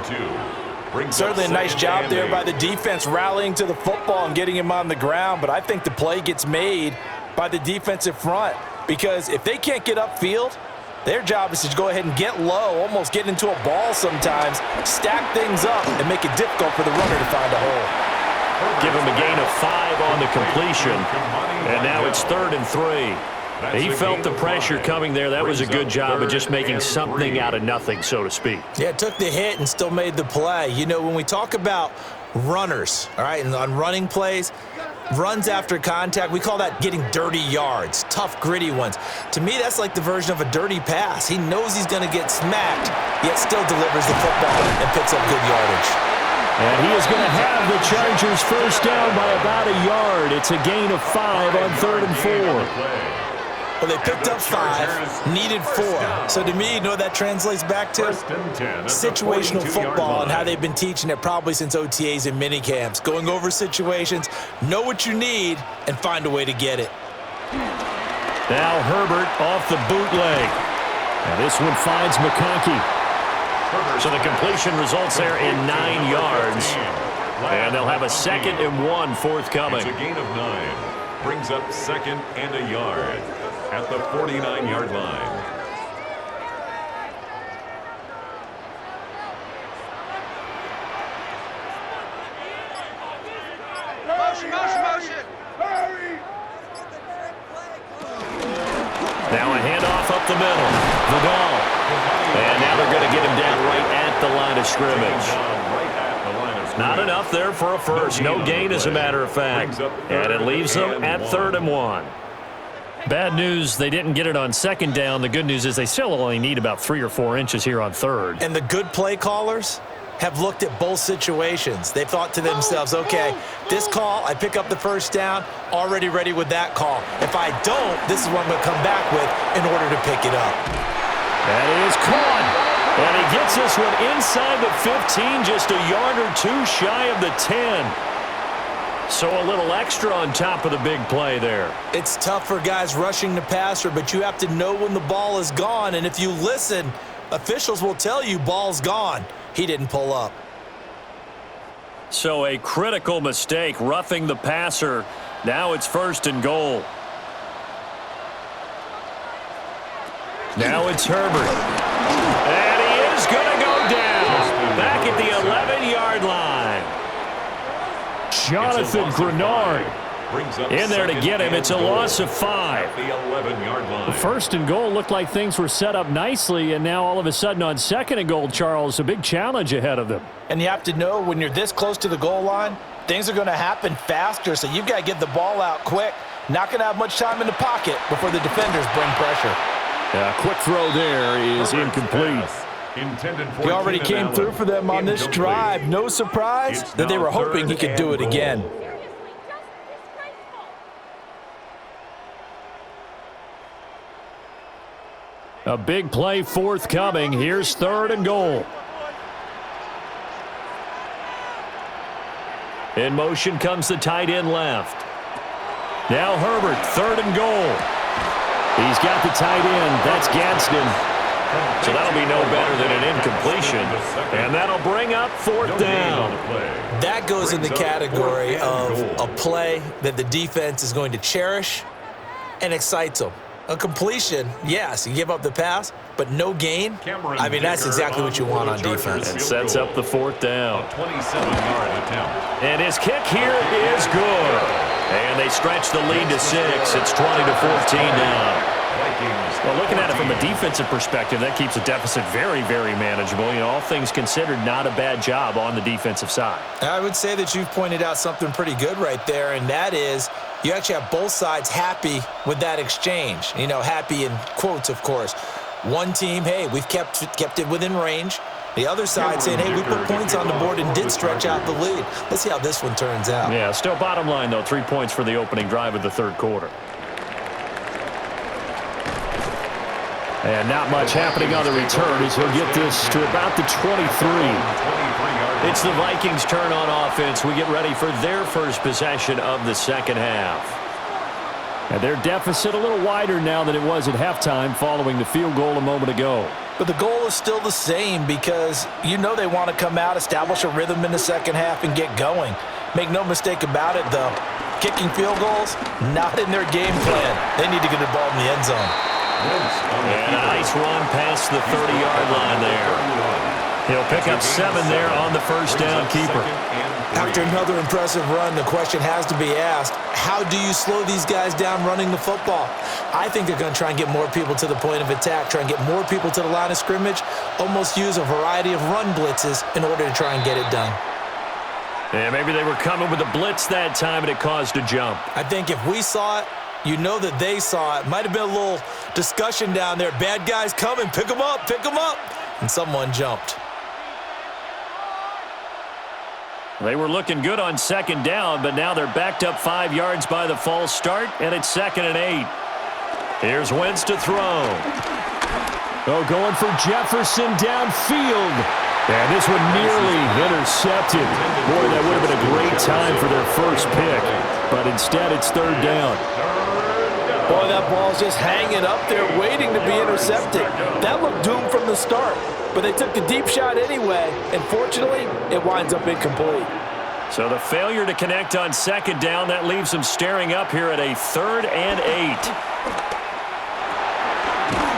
Certainly a nice job there by the defense rallying to the football and getting him on the ground, but I think the play gets made by the defensive front, because if they can't get upfield, their job is to go ahead and get low, almost get into a ball sometimes, stack things up, and make it difficult for the runner to find a hole. Give him a gain of 5 on the completion, and now it's 3rd and 3. He felt the pressure coming there. That was a good job of just making something out of nothing, so to speak. Yeah, took the hit and still made the play. You know, when we talk about runners, all right, and on running plays, runs after contact, we call that getting dirty yards, tough, gritty ones. To me, that's like the version of a dirty pass. He knows he's going to get smacked, yet still delivers the football and picks up good yardage. And he is going to have the Chargers first down by about a yard. It's a gain of 5 on 3rd and 4. Well, they picked up 5, needed 4. So to me, you know what that translates back to? Situational football, and how they've been teaching it probably since OTAs and minicamps. Going over situations, know what you need, and find a way to get it. Now Herbert off the bootleg. And this one finds McConkey. So the completion results there in 9 yards. And they'll have a 2nd and 1 forthcoming. It's a gain of 9. Brings up 2nd and a yard at the 49-yard line. Motion. Hurry! Now a handoff up the middle. Vidal. And now they're going to get him down right at the line of scrimmage. Not enough there for a first. No gain, as a matter of fact. And it leaves them at 3rd and 1. Bad news, they didn't get it on 2nd down. The good news is they still only need about 3 or 4 inches here on 3rd. And the good play callers have looked at both situations. They've thought to themselves, okay, this call, I pick up the first down, already ready with that call. If I don't, this is what I'm going to come back with in order to pick it up. That is caught. And he gets this one inside the 15, just a yard or 2 shy of the 10. So a little extra on top of the big play there. It's tough for guys rushing the passer, but you have to know when the ball is gone. And if you listen, officials will tell you ball's gone. He didn't pull up. So a critical mistake, roughing the passer. Now it's 1st and goal. Now it's Herbert. And he is going to go down. Back at the 11-yard line. Jonathan Grenard in there to get him. It's a loss of 5. The 11-yard line. 1st and goal looked like things were set up nicely, and now all of a sudden on 2nd and goal, Charles, a big challenge ahead of them. And you have to know when you're this close to the goal line, things are going to happen faster, so you've got to get the ball out quick. Not going to have much time in the pocket before the defenders bring pressure. Quick throw there is incomplete. He already came through for them on this drive. No surprise that they were hoping he could do it again. A big play forthcoming. Here's 3rd and goal. In motion comes the tight end left. Now Herbert, 3rd and goal. He's got the tight end. That's Gadsden. So that'll be no better than an incompletion. And that'll bring up 4th down. That goes in the category of a play that the defense is going to cherish and excites them. A completion, yes, you give up the pass, but no gain. I mean, that's exactly what you want on defense. And sets up the fourth down. 27-yard attempt. And his kick here is good. And they stretch the lead to 6. It's 20-14 now. Well, looking at it from a defensive perspective, that keeps the deficit very, very manageable. You know, all things considered, not a bad job on the defensive side. I would say that you've pointed out something pretty good right there, and that is you actually have both sides happy with that exchange. You know, happy in quotes, of course. One team, hey, we've kept it within range. The other side saying, hey, we put points on the board and did stretch out the lead. Let's see how this one turns out. Yeah, still bottom line, though, 3 points for the opening drive of the third quarter. And not much happening on the return as he'll get this to about the 23. It's the Vikings' turn on offense. We get ready for their first possession of the second half. And their deficit a little wider now than it was at halftime following the field goal a moment ago. But the goal is still the same because you know they want to come out, establish a rhythm in the second half, and get going. Make no mistake about it, though. Kicking field goals, not in their game plan. They need to get the ball in the end zone. And a nice run past the 30-yard line there. He'll pick up 7 there on the first down keeper. After another impressive run, the question has to be asked, how do you slow these guys down running the football? I think they're going to try and get more people to the point of attack, try and get more people to the line of scrimmage, almost use a variety of run blitzes in order to try and get it done. Yeah, maybe they were coming with a blitz that time and it caused a jump. I think if we saw it, you know that they saw it. Might have been a little discussion down there. Bad guys coming, pick them up, and someone jumped. They were looking good on second down, but now they're backed up 5 yards by the false start, and it's 2nd and 8. Here's Wentz to throw. Oh, going for Jefferson downfield. And this one nearly intercepted. Boy, that would have been a great time for their first pick, but instead it's 3rd down. Boy, that ball's just hanging up there waiting to be intercepted. That looked doomed from the start, but they took the deep shot anyway, and fortunately, it winds up incomplete. So the failure to connect on second down, that leaves them staring up here at a 3rd and 8.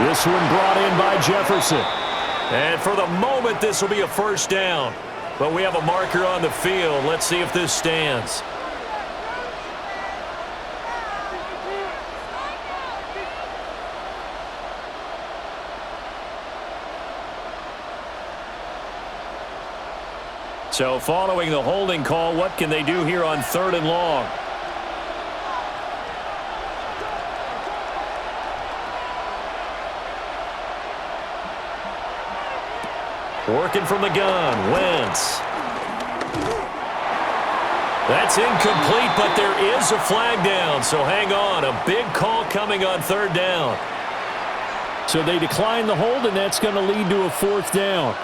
This one brought in by Jefferson. And for the moment, this will be a first down. But we have a marker on the field. Let's see if this stands. So following the holding call, what can they do here on 3rd and long? Working from the gun, Wentz. That's incomplete, but there is a flag down, so hang on. A big call coming on 3rd down. So they decline the hold, and that's going to lead to a 4th down.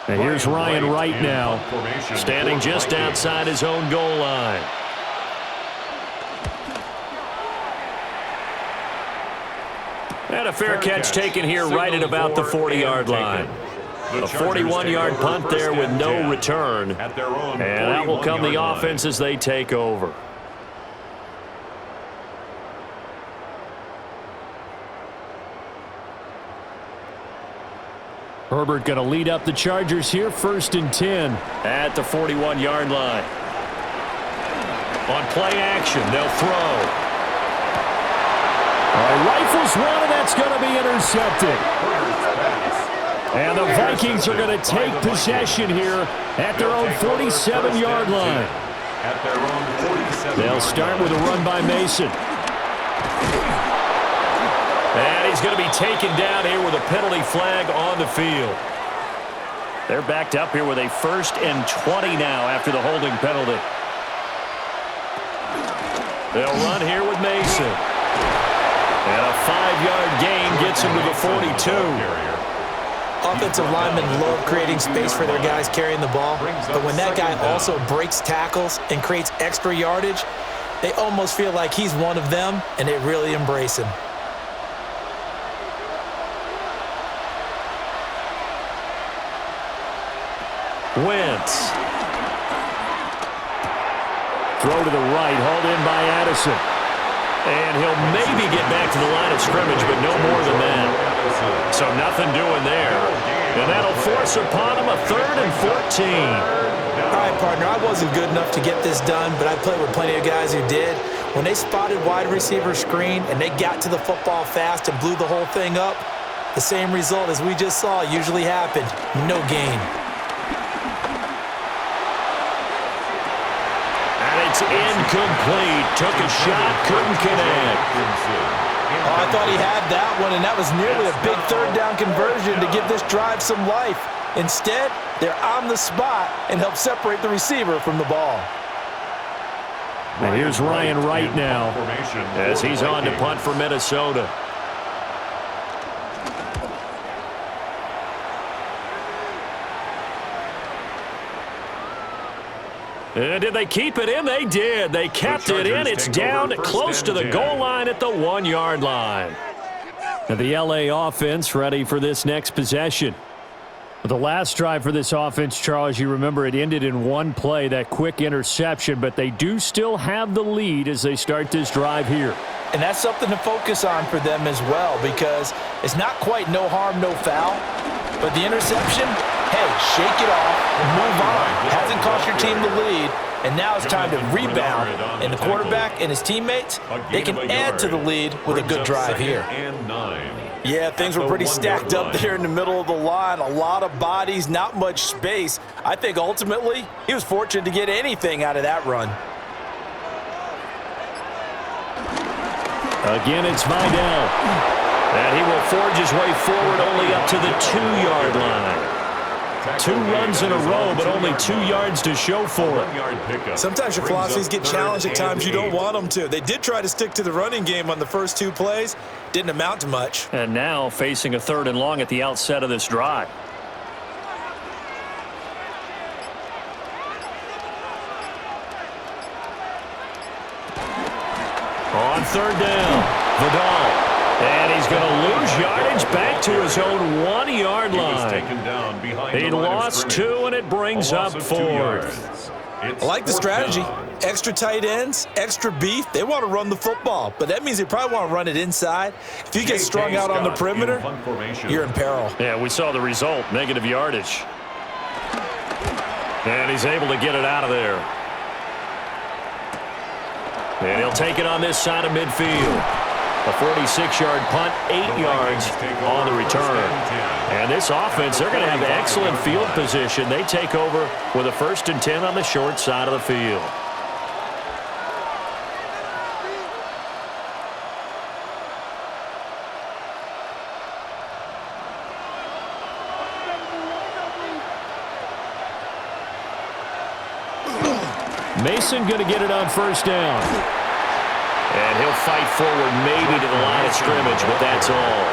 And here's Ryan Wright now, standing just outside his own goal line. And a fair catch taken here right at about the 40-yard line. A 41-yard punt there with no return. And that will come the offense as they take over. Herbert going to lead up the Chargers here, 1st and 10. At the 41-yard line. On play action, they'll throw. Rifles one, and that's going to be intercepted. And the Vikings are going to take possession here at their own 47-yard line. They'll start with a run by Mason. And he's going to be taken down here with a penalty flag on the field. They're backed up here with a 1st and 20 now after the holding penalty. They'll run here with Mason. And a 5-yard gain gets him to the 42. Offensive linemen love creating space for their guys carrying the ball, but when that guy also breaks tackles and creates extra yardage, they almost feel like he's one of them, and they really embrace him. Wentz. Throw to the right, hauled in by Addison. And he'll maybe get back to the line of scrimmage, but no more than that. So nothing doing there. And that'll force upon him a 3rd and 14. All right, partner, I wasn't good enough to get this done, but I played with plenty of guys who did. When they spotted wide receiver screen and they got to the football fast and blew the whole thing up, the same result as we just saw usually happened. No gain. It's incomplete. Took a shot, couldn't connect. Oh, I thought he had that one, and that was nearly a big 3rd down conversion to give this drive some life. Instead, they're on the spot and help separate the receiver from the ball. And here's Ryan Wright now as he's on to punt for Minnesota. And did they keep it in? They did. They kept it in. It's down close to the goal line at the 1-yard line. And the LA offense ready for this next possession. The last drive for this offense, Charles, you remember it ended in one play, that quick interception, but they do still have the lead as they start this drive here. And that's something to focus on for them as well, because it's not quite no harm, no foul, but the interception, hey, shake it off and move on. It hasn't cost your team the lead, and now it's time to rebound. And the quarterback and his teammates, they can add to the lead with a good drive here. Yeah, things were pretty stacked up there in the middle of the line. A lot of bodies, not much space. I think ultimately he was fortunate to get anything out of that run. Again, it's Vidal. And he will forge his way forward only up to the 2-yard line. 2 runs in a row, but only 2 yards to show for it. Sometimes your philosophies get challenged at times you don't want them to. They did try to stick to the running game on the first 2 plays. Didn't amount to much. And now facing a 3rd and long at the outset of this drive. On 3rd down, Vidal. And he's going to lose yardage back to his own 1-yard line. He lost 2, and it brings up 4th. I like the strategy. Extra tight ends, extra beef. They want to run the football, but that means they probably want to run it inside. If you get strung out on the perimeter, you're in peril. Yeah, we saw the result, negative yardage. And he's able to get it out of there. And he'll take it on this side of midfield. A 46-yard punt, 8 yards on the return. And this offense, they're going to have excellent field position. They take over with a 1st and 10 on the short side of the field. Mason going to get it on 1st down. And he'll fight forward maybe to the line of scrimmage, but that's all.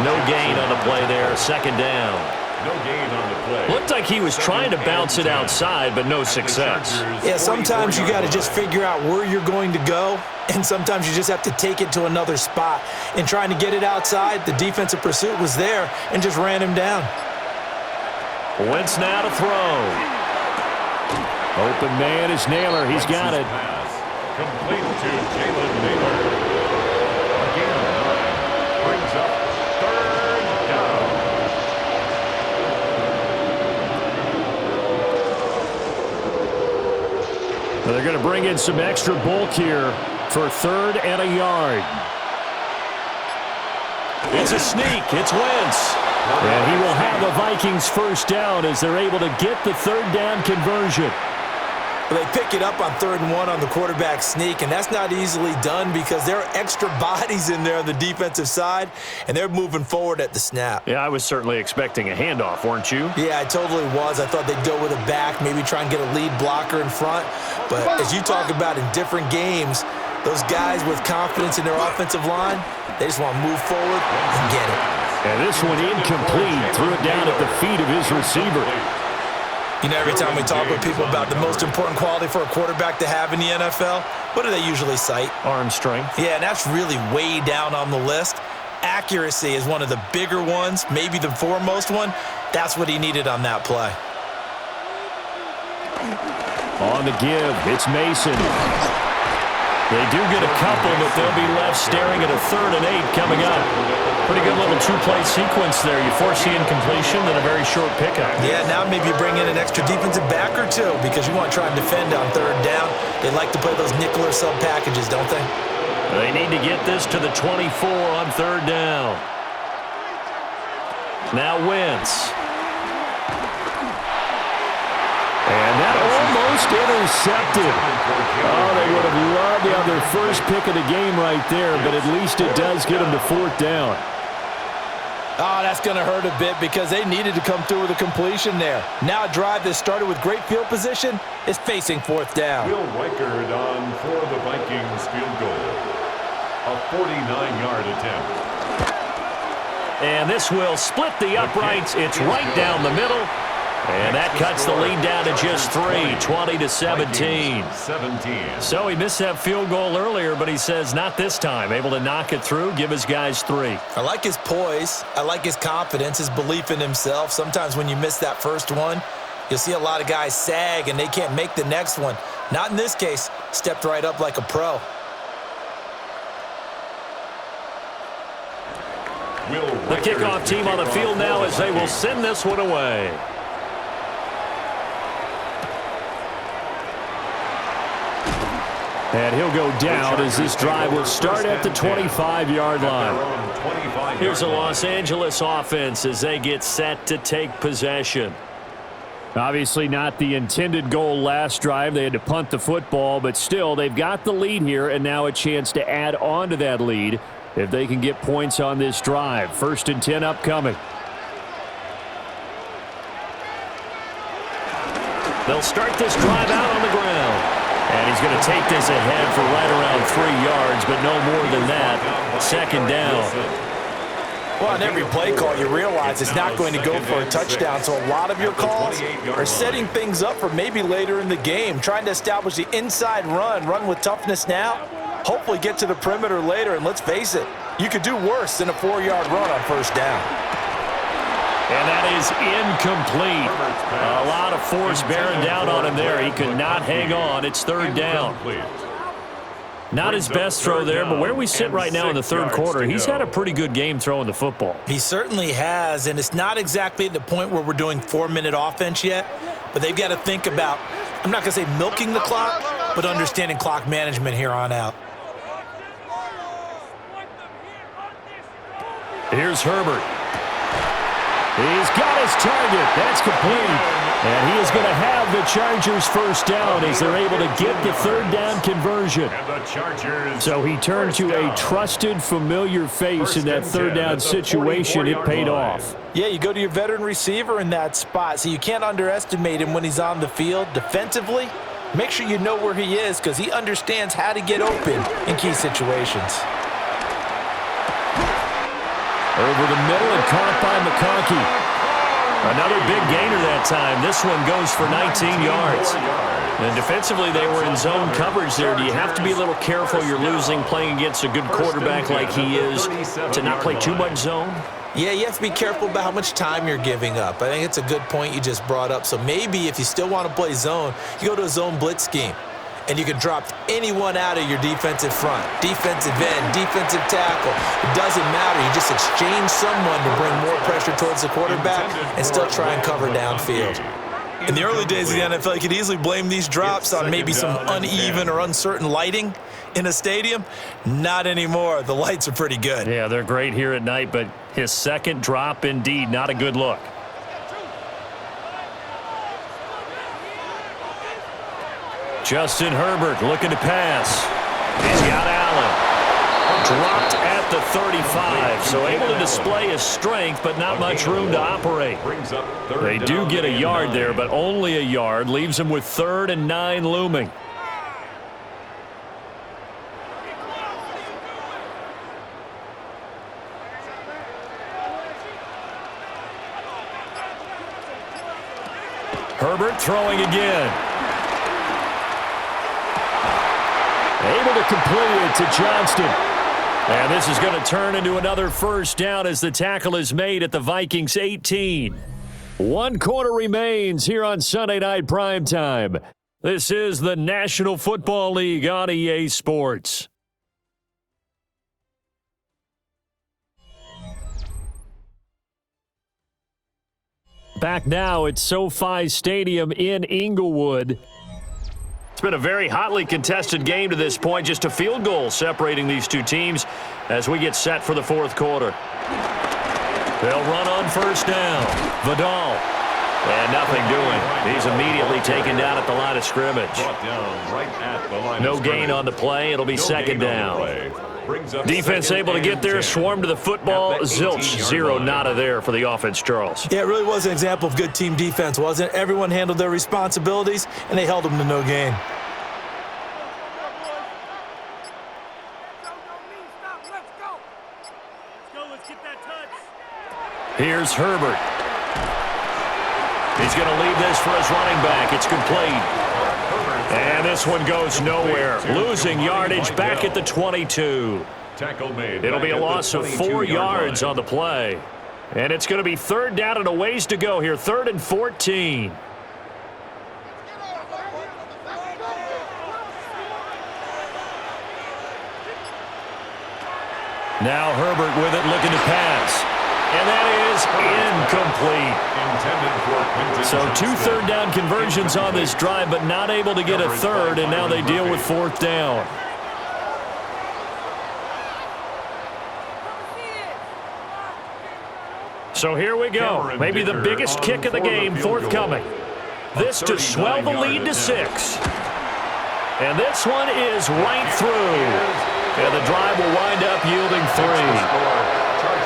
No gain on the play there, 2nd down. No gain on the play. Looked like he was trying to bounce it outside, but no success. Yeah, sometimes you got to just figure out where you're going to go, and sometimes you just have to take it to another spot. In trying to get it outside, the defensive pursuit was there and just ran him down. Wentz now to throw. Open man is Naylor. He's got it. Complete to Jalen Naylor. A gain of 9 brings up 3rd down. They're going to bring in some extra bulk here for 3rd and a yard. It's a sneak. It's Wentz. And he will have a Vikings 1st down as they're able to get the 3rd down conversion. They pick it up on 3rd and 1 on the quarterback sneak, and that's not easily done because there are extra bodies in there on the defensive side, and they're moving forward at the snap. Yeah, I was certainly expecting a handoff, weren't you? Yeah, I totally was. I thought they'd go with a back, maybe try and get a lead blocker in front. But as you talk about in different games, those guys with confidence in their offensive line, they just want to move forward and get it. And this one incomplete. Threw it down at the feet of his receiver. You know, every time we talk with people about the most important quality for a quarterback to have in the NFL, what do they usually cite? Arm strength. Yeah, and that's really way down on the list. Accuracy is one of the bigger ones, maybe the foremost one. That's what he needed on that play. On the give, it's Mason. They do get a couple, but they'll be left staring at a 3rd and 8 coming up. Pretty good little two-play sequence there. You force the incompletion, then a very short pickup. Yeah, now maybe you bring in an extra defensive back or two because you want to try and defend on 3rd down. They like to play those nickel or sub packages, don't they? They need to get this to the 24 on 3rd down. Now Wentz. And that almost intercepted. Oh, they would have loved to have their first pick of the game right there, but at least it does get them to 4th down. Oh, that's going to hurt a bit because they needed to come through with a completion there. Now a drive that started with great field position is facing 4th down. Will Reichard on for the Vikings field goal. A 49-yard attempt. And this will split the uprights. It's right down the middle. And that cuts the lead down to just 3, 20-17. So he missed that field goal earlier, but he says not this time. Able to knock it through, give his guys 3. I like his poise. I like his confidence, his belief in himself. Sometimes when you miss that first one, you'll see a lot of guys sag and they can't make the next one. Not in this case. Stepped right up like a pro. The kickoff team on the field now as they will send this one away. And he'll go down as this drive will start at the 25-yard line. Here's a Los Angeles offense as they get set to take possession. Obviously not the intended goal last drive. They had to punt the football, but still they've got the lead here and now a chance to add on to that lead if they can get points on this drive. 1st and 10 upcoming. They'll start this drive out on the ground. And he's going to take this ahead for right around 3 yards, but no more than that. 2nd down. Well, on every play call, you realize it's not going to go for a touchdown, so a lot of your calls are setting things up for maybe later in the game, trying to establish the inside run with toughness now, hopefully get to the perimeter later, and let's face it, you could do worse than a 4-yard run on 1st down. And that is incomplete. A lot of force bearing down on him there. He could not hang on. It's 3rd down. Not his best throw there, but where we sit right now in the 3rd quarter, he's had a pretty good game throwing the football. He certainly has, and it's not exactly at the point where we're doing 4-minute offense yet, but they've got to think about, I'm not going to say milking the clock, but understanding clock management here on out. Here's Herbert. He's got his target. That's complete. And he is going to have the Chargers 1st down as they're able to get the 3rd down conversion. So he turned to a trusted, familiar face in that 3rd down situation. It paid off. Yeah, you go to your veteran receiver in that spot, so you can't underestimate him when he's on the field defensively. Make sure you know where he is because he understands how to get open in key situations. Over the middle and caught by McConkey. Another big gainer that time. This one goes for 19 yards. And defensively, they were in zone coverage there. Do you have to be a little careful you're losing playing against a good quarterback like he is to not play too much zone? Yeah, you have to be careful about how much time you're giving up. I think it's a good point you just brought up. So maybe if you still want to play zone, you go to a zone blitz scheme. And you can drop anyone out of your defensive front, defensive end, defensive tackle. It doesn't matter. You just exchange someone to bring more pressure towards the quarterback and still try and cover downfield. In the early days of the NFL, you could easily blame these drops on maybe some uneven or uncertain lighting in a stadium. Not anymore. The lights are pretty good. Yeah, they're great here at night, but his 2nd drop, indeed, not a good look. Justin Herbert looking to pass. He's got Allen. Dropped at the 35, so able to display his strength, but not much room to operate. They do get a yard there, but only a yard. Leaves him with 3rd and 9 looming. Herbert throwing again. Able to complete it to Johnston. And this is going to turn into another 1st down as the tackle is made at the Vikings 18. One quarter remains here on Sunday Night Primetime. This is the National Football League on EA Sports. Back now at SoFi Stadium in Inglewood. It's been a very hotly contested game to this point. Just a field goal separating these two teams as we get set for the fourth quarter. They'll run on first down. Vidal. And nothing doing. He's immediately taken down at the line of scrimmage. No gain on the play. It'll be second down. Defense able to get there, swarm to the football. Zilch, zero, nada there for the offense, Charles. Yeah, it really was an example of good team defense, wasn't it? Everyone handled their responsibilities, and they held them to no gain. Here's Herbert. He's going to leave this for his running back. It's complete. And this one goes nowhere. Losing yardage back at the 22. It'll be a loss of 4 yards on the play. And it's going to be third down and a ways to go here. 3rd and 14. Now Herbert with it, looking to pass. And that is incomplete. So 2 third down conversions on this drive, but not able to get a third, and now they deal with 4th down. So here we go. Maybe the biggest kick of the game forthcoming. This to swell the lead to 6. And this one is right through. And the drive will wind up yielding 3.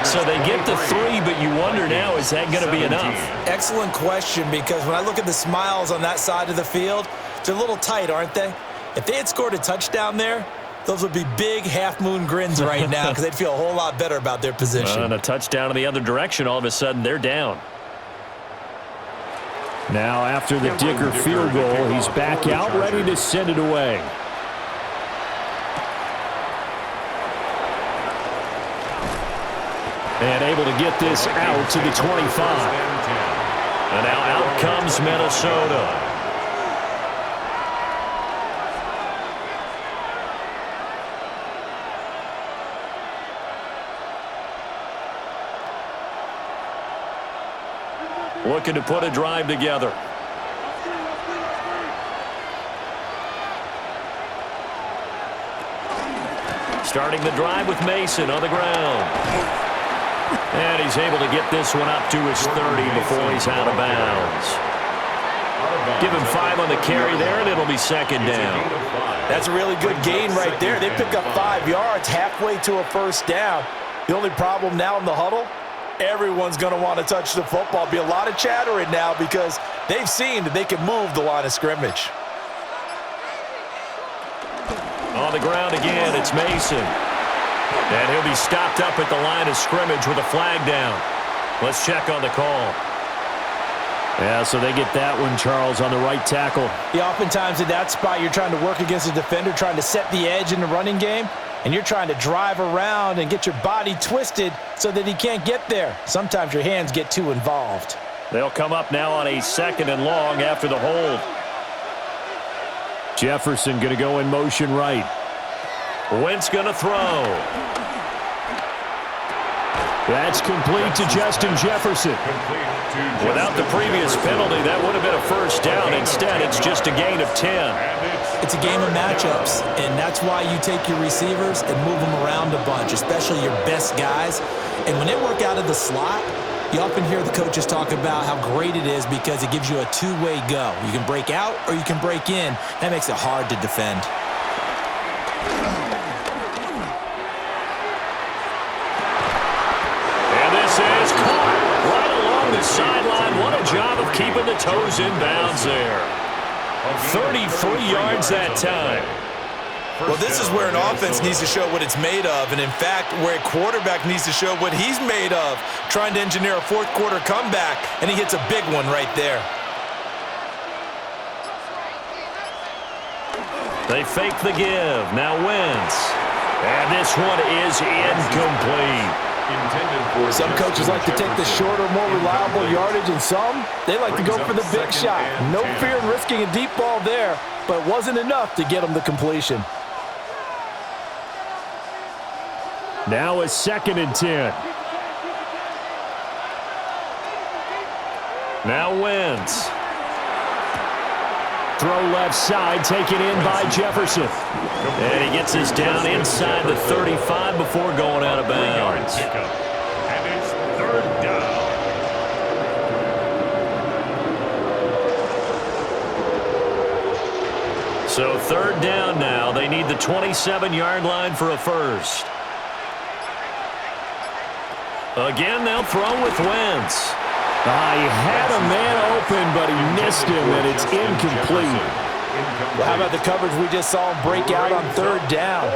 So they get the 3, but you wonder now, is that going to be enough? Excellent question, because when I look at the smiles on that side of the field, they're a little tight, aren't they? If they had scored a touchdown there, those would be big half-moon grins right now because they'd feel a whole lot better about their position. And a touchdown in the other direction, all of a sudden they're down. Now after the Dicker field goal, he's back out, ready to send it away. And able to get this out to the 25. And now out comes Minnesota. Looking to put a drive together. Starting the drive with Mason on the ground. And he's able to get this one up to his 30 before he's out of bounds. Give him 5 on the carry there, and it'll be second down. That's a really good gain right there. They pick up 5 yards halfway to a first down. The only problem now in the huddle, everyone's going to want to touch the football. Be a lot of chatter right now because they've seen that they can move the line of scrimmage. On the ground again, it's Mason. And he'll be stopped up at the line of scrimmage with a flag down. Let's check on the call. Yeah, so they get that one, Charles, on the right tackle. Yeah, oftentimes at that spot, you're trying to work against a defender, trying to set the edge in the running game, and you're trying to drive around and get your body twisted so that he can't get there. Sometimes your hands get too involved. They'll come up now on a 2nd and long after the hold. Jefferson going to go in motion right. Wentz going to throw. That's complete to Justin Jefferson. Without the previous penalty, that would have been a first down. Instead, it's just a gain of 10. It's a game of matchups, and that's why you take your receivers and move them around a bunch, especially your best guys. And when they work out of the slot, you often hear the coaches talk about how great it is because it gives you a two-way go. You can break out or you can break in. That makes it hard to defend. Is caught right along the sideline. What a job of keeping the toes in bounds there. 33 yards that time. Well, this is where an offense needs to show what it's made of, and in fact, where a quarterback needs to show what he's made of, trying to engineer a fourth quarter comeback, and he hits a big one right there. They fake the give. Now Wentz. And this one is incomplete. Some coaches like to take the shorter, more reliable yardage, and some, they like to go for the big shot. No fear in risking a deep ball there, but it wasn't enough to get them the completion. Now a 2nd and 10. Now Wentz. Throw left side, taken in by Jefferson. And he gets us down inside the 35 before going out of bounds. And it's 3rd down. So 3rd down now. They need the 27-yard line for a first. Again, they'll throw with Wentz. He had a man open, but he missed him, and it's incomplete. Well, how about the coverage we just saw him break out on 3rd down?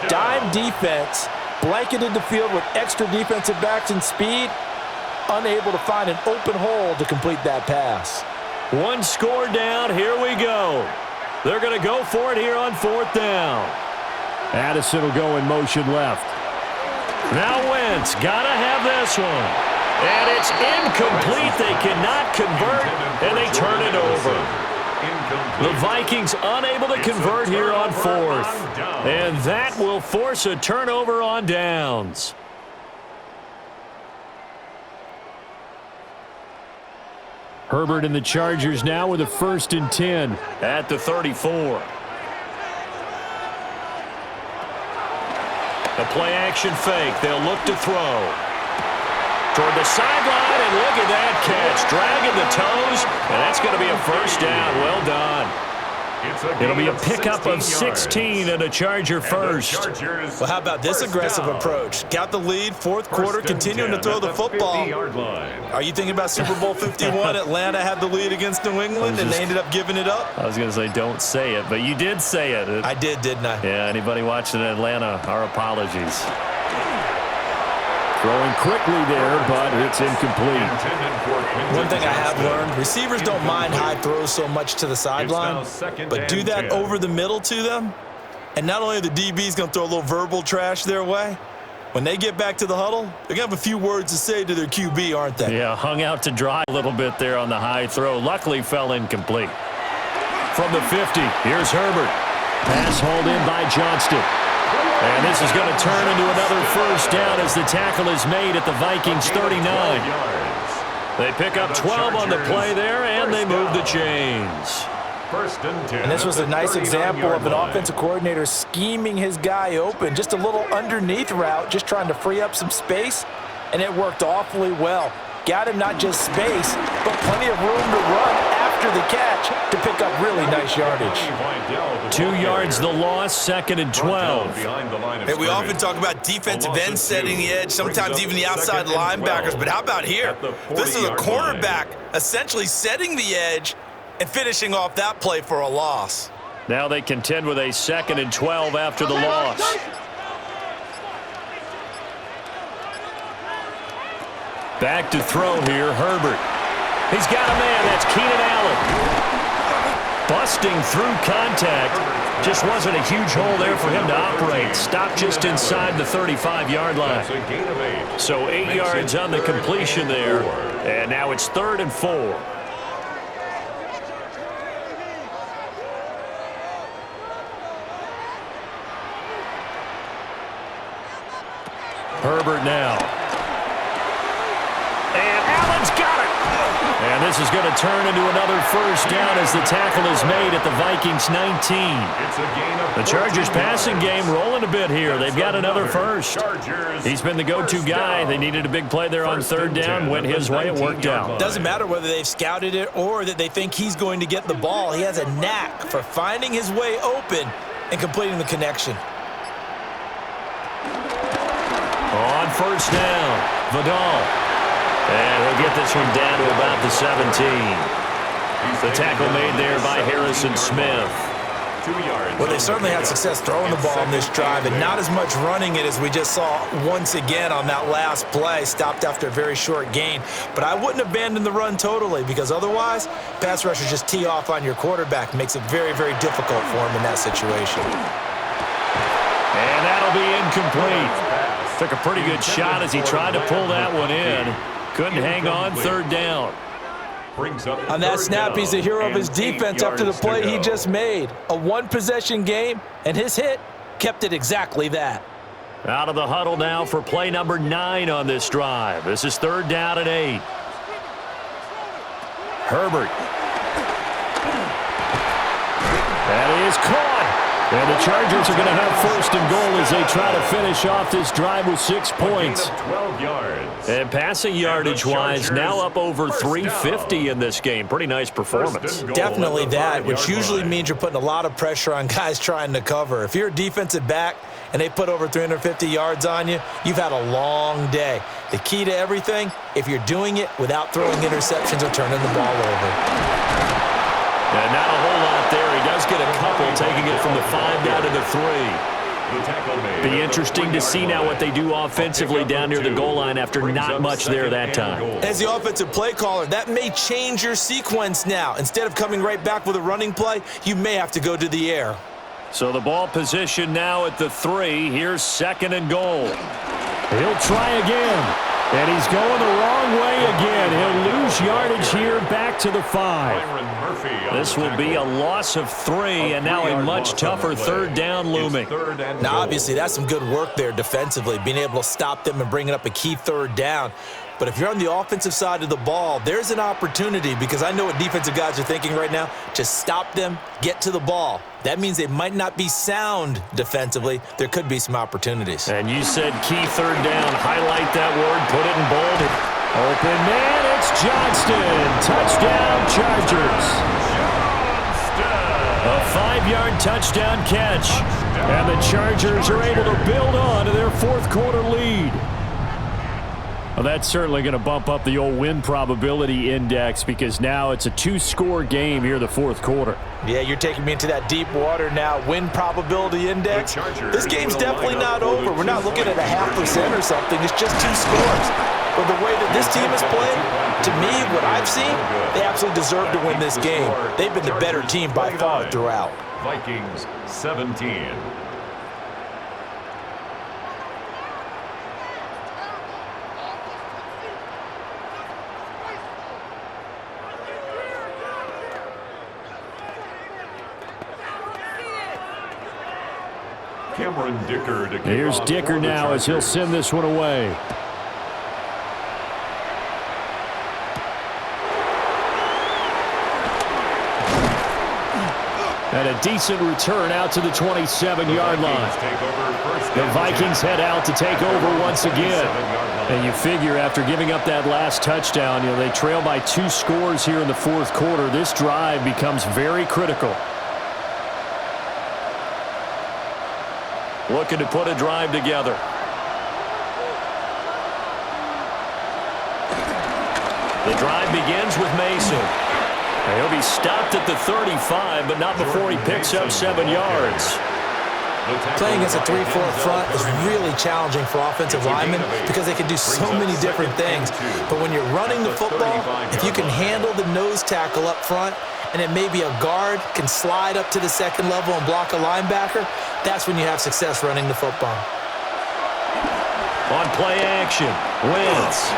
Dime defense, blanketed the field with extra defensive backs and speed, unable to find an open hole to complete that pass. One score down. Here we go. They're going to go for it here on 4th down. Addison will go in motion left. Now Wentz, got to have this one. And it's incomplete. They cannot convert, and they turn it over. The Vikings unable to convert here on 4th. And that will force a turnover on downs. Herbert and the Chargers now with a 1st and 10. At the 34. The play action fake. They'll look to throw. Toward the sideline, and look at that catch. Dragging the toes, and that's going to be a 1st down. Well done. It'll be a pickup of 16 and a Charger first. Well, how about this aggressive approach? Got the lead, 4th quarter, continuing to throw the football. Are you thinking about Super Bowl 51? Atlanta had the lead against New England, and they ended up giving it up? I was going to say don't say it, but you did say it. I did, didn't I? Yeah, anybody watching Atlanta, our apologies. Throwing quickly there, but it's incomplete. One thing I have learned, receivers don't mind high throws so much to the sideline, but do that over the middle to them, and not only are the DBs going to throw a little verbal trash their way, when they get back to the huddle, they're going to have a few words to say to their QB, aren't they? Yeah, hung out to dry a little bit there on the high throw. Luckily fell incomplete. From the 50, here's Herbert. Pass hauled in by Johnston. And this is going to turn into another 1st down as the tackle is made at the Vikings 39. They pick up 12 on the play there, and they move the chains. 1st and 10. And this was a nice example of an offensive coordinator scheming his guy open. Just a little underneath route, just trying to free up some space, and it worked awfully well. Got him not just space, but plenty of room to run after the catch to pick up really nice yardage. 2 yards the loss, 2nd and 12. Hey, we often talk about defensive ends setting the edge, sometimes even the outside linebackers, but how about here? This is a cornerback essentially setting the edge and finishing off that play for a loss. Now they contend with a 2nd and 12 after the loss. Back to throw here, Herbert. He's got a man, that's Keenan Allen. Busting through contact. Just wasn't a huge hole there for him to operate. Stopped just inside the 35-yard line. So 8 yards on the completion there. And now it's 3rd and 4. Herbert now. And Allen's got it. And this is going to turn into another 1st down as the tackle is made at the Vikings 19. The Chargers passing game rolling a bit here. They've got another 1st. He's been the go-to guy. They needed a big play there on 3rd down. Went his way. It worked out. Doesn't matter whether they've scouted it or that they think he's going to get the ball. He has a knack for finding his way open and completing the connection. On 1st down, Vidal. And he'll get this one down to about the 17. The tackle made there by Harrison Smith. 2 yards. Well, they certainly had success throwing the ball on this drive, and not as much running it as we just saw once again on that last play. Stopped after a very short gain. But I wouldn't abandon the run totally, because otherwise, pass rushers just tee off on your quarterback. Makes it very, very difficult for him in that situation. And that'll be incomplete. Took a pretty good shot as he tried to pull that one in. Couldn't hang on, third down. On that snap, he's the hero of his defense after the play he just made. A one-possession game, and his hit kept it exactly that. Out of the huddle now for play number 9 on this drive. This is third down and 8. Herbert. That is caught. And the Chargers are going to have first and goal as they try to finish off this drive with 6 points. 12 yards. And passing yardage-wise, now up over 350 in this game. Pretty nice performance. Definitely that, which usually means you're putting a lot of pressure on guys trying to cover. If you're a defensive back and they put over 350 yards on you, you've had a long day. The key to everything, if you're doing it without throwing interceptions or turning the ball over. And not a whole lot there. He does get a couple, taking it from the 5 down to the 3. Be interesting to see now what they do offensively down near the goal line after not much there that time. As the offensive play caller, that may change your sequence now. Instead of coming right back with a running play, you may have to go to the air. So the ball position now at the 3. Here's second and goal. He'll try again. And he's going the wrong way again. He'll lose yardage here back to the 5. This will be a loss of 3, and now a much tougher third down looming. Now, obviously, that's some good work there defensively, being able to stop them and bringing up a key third down. But if you're on the offensive side of the ball, there's an opportunity, because I know what defensive guys are thinking right now. Just stop them, get to the ball. That means they might not be sound defensively. There could be some opportunities. And you said key third down. Highlight that word. Put it in bold. Open man, it's Johnston. Touchdown, Chargers. A 5-yard touchdown catch. And the Chargers are able to build on to their fourth quarter lead. Well, that's certainly going to bump up the old win probability index, because now it's a 2-score game here the fourth quarter. Yeah, you're taking me into that deep water now. Win probability index. This game's definitely not over. We're not looking at a 0.5% or something. It's just 2 scores. But the way that this team has played, to me, what I've seen, they absolutely deserve to win this game. They've been the better team by far throughout. Vikings 17. Here's Dicker now as he'll send this one away. And a decent return out to the 27-yard line. The Vikings head out to take over once again. And you figure after giving up that last touchdown, they trail by 2 scores here in the fourth quarter. This drive becomes very critical. Looking to put a drive together. The drive begins with Mason. He'll be stopped at the 35, but not before he picks up 7 yards. Playing against a 3-4 front is really challenging for offensive linemen because they can do so many different things. But when you're running the football, if you can handle the nose tackle up front, and then maybe a guard can slide up to the second level and block a linebacker, that's when you have success running the football. On play action, Wentz.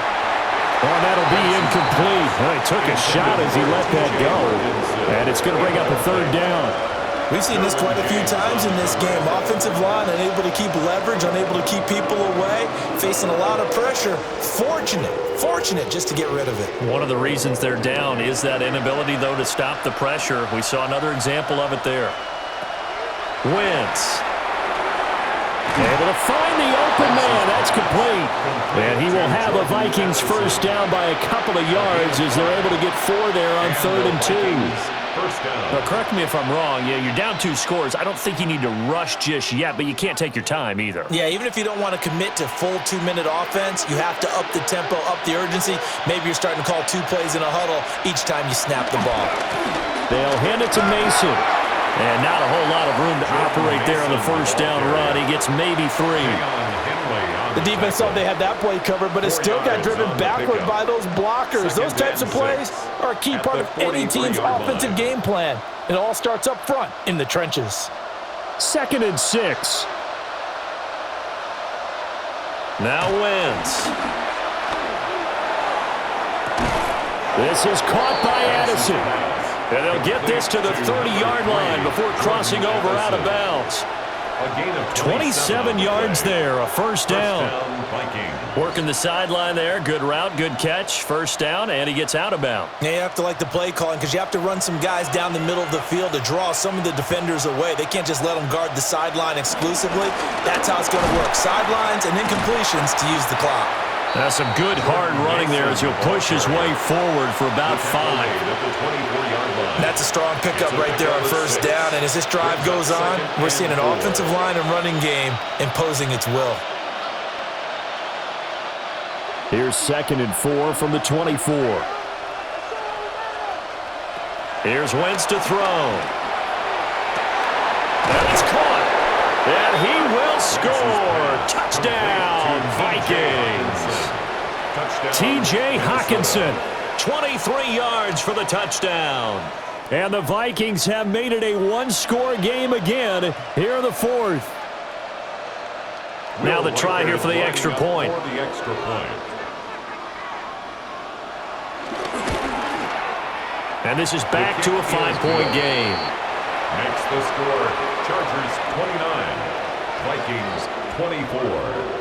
Oh, that'll be incomplete. Well, he took a shot as he let that go. And it's going to bring up a third down. We've seen this quite a few times in this game. Offensive line unable to keep leverage, unable to keep people away, facing a lot of pressure. Fortunate just to get rid of it. One of the reasons they're down is that inability, though, to stop the pressure. We saw another example of it there. Wentz. Able to find the open man. That's complete. And he will have the Vikings first down by a couple of yards as they're able to get 4 there on 3rd and 2. Well, correct me if I'm wrong. Yeah, you're down 2 scores. I don't think you need to rush just yet, but you can't take your time either. Yeah, even if you don't want to commit to full 2-minute offense, you have to up the tempo, up the urgency. Maybe you're starting to call 2 plays in a huddle each time you snap the ball. They'll hand it to Mason. And not a whole lot of room to operate there on the first down run. He gets maybe 3. The defense thought they had that play covered, but it still got driven backward by those blockers. Those types of plays are a key part of any team's offensive game plan. It all starts up front in the trenches. 2nd and 6. Now Wentz. This is caught by Addison. And they'll get this to the 30-yard line before crossing over out of bounds. 27 yards there, a first down. Working the sideline there. Good route, good catch. First down, and he gets out of bounds. Yeah, you have to like the play calling because you have to run some guys down the middle of the field to draw some of the defenders away. They can't just let them guard the sideline exclusively. That's how it's going to work. Sidelines and then completions to use the clock. That's some good hard running there as he'll push his way forward for about 5. That's a strong pickup right there on first down. And as this drive goes on, we're seeing an offensive line and running game imposing its will. Here's 2nd and 4 from the 24. Here's Wentz to throw. And it's caught. And he will score. Touchdown, Vikings. T.J. Hockenson, 23 yards for the touchdown. And the Vikings have made it a one-score game again here in the 4th. Now the try here for the extra point. And this is back to a 5-point game. Makes the score, Chargers 29, Vikings 24.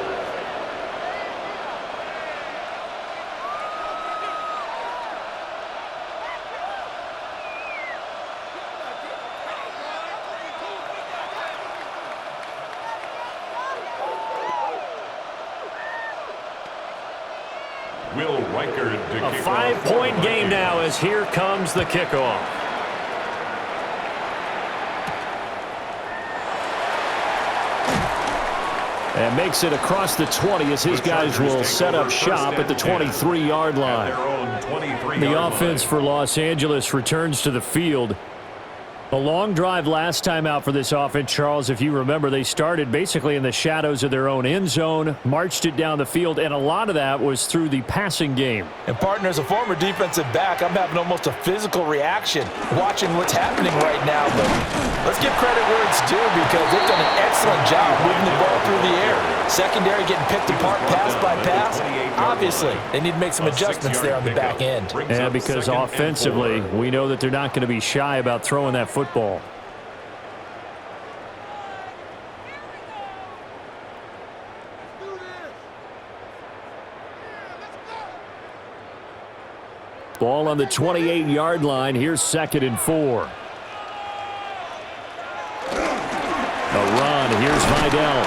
A 5-point game now as here comes the kickoff. And makes it across the 20 as his guys will set up shop at the 23-yard line. The offense for Los Angeles returns to the field. A long drive last time out for this offense, Charles. If you remember, they started basically in the shadows of their own end zone, marched it down the field, and a lot of that was through the passing game. And, partner, as a former defensive back, I'm having almost a physical reaction watching what's happening right now. But let's give credit where it's due because they've done an excellent job moving the ball through the air. Secondary getting picked apart pass by pass. Obviously, they need to make some adjustments there on the back end. And because offensively, we know that they're not going to be shy about throwing that football. Ball on the 28-yard line. Here's 2nd and 4. A run. Here's Vidal.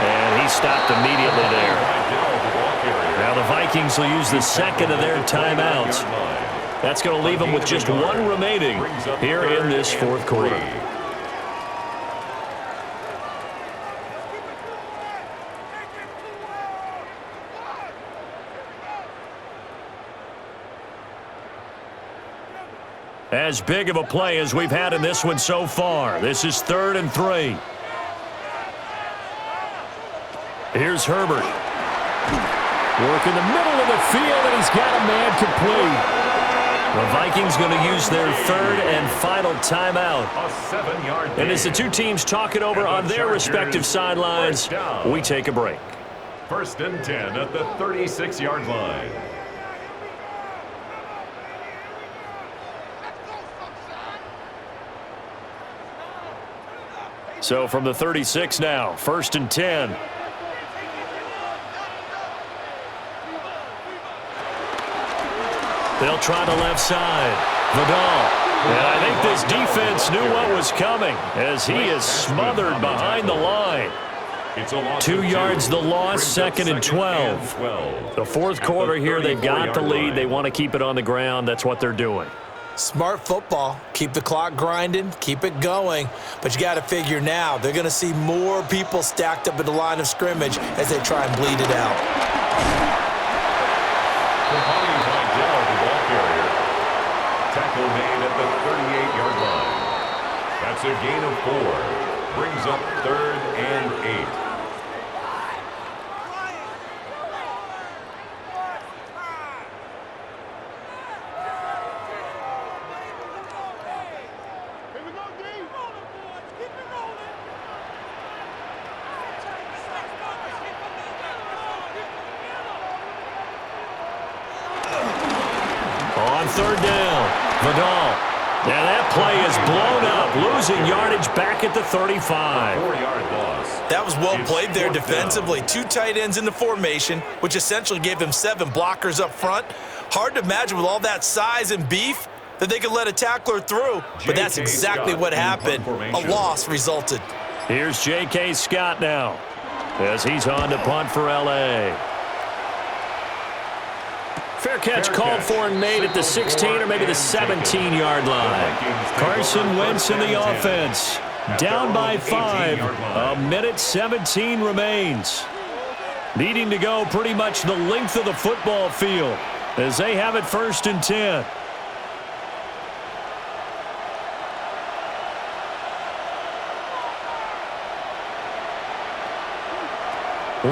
And he stopped immediately there. Now the Vikings will use the second of their timeouts. That's going to leave them with just one remaining here in this 4th quarter. As big of a play as we've had in this one so far. This is 3rd and 3. Here's Herbert. Work in the middle of the field, and he's got a man complete. The Vikings going to use their 3rd and final timeout. And as the two teams talk it over on their respective sidelines, we take a break. 1st and 10 at the 36-yard line. So from the 36 now, 1st and 10. They'll try the left side. Vidal. And I think this defense knew what was coming as he is smothered behind the line. 2 yards the loss, 2nd and 12. The 4th quarter here, they've got the lead. They want to keep it on the ground. That's what they're doing. Smart football. Keep the clock grinding. Keep it going. But you got to figure now, they're going to see more people stacked up at the line of scrimmage as they try and bleed it out. Tackle made at the 38-yard line. That's a gain of 4. Brings up 3rd and 8. third down. Vidal. Now that play is blown up, losing yardage back at the 35. 4-yard loss. That was well played there defensively. 2 tight ends in the formation, which essentially gave them 7 blockers up front. Hard to imagine with all that size and beef that they could let a tackler through, but that's exactly what happened. A loss resulted. Here's J.K. Scott now as he's on to punt for L.A. Fair catch called for and made at the 16 or maybe the 17-yard line. Carson Wentz in the offense. Down by 5. A minute 17 remains. Needing to go pretty much the length of the football field as they have it 1st and 10.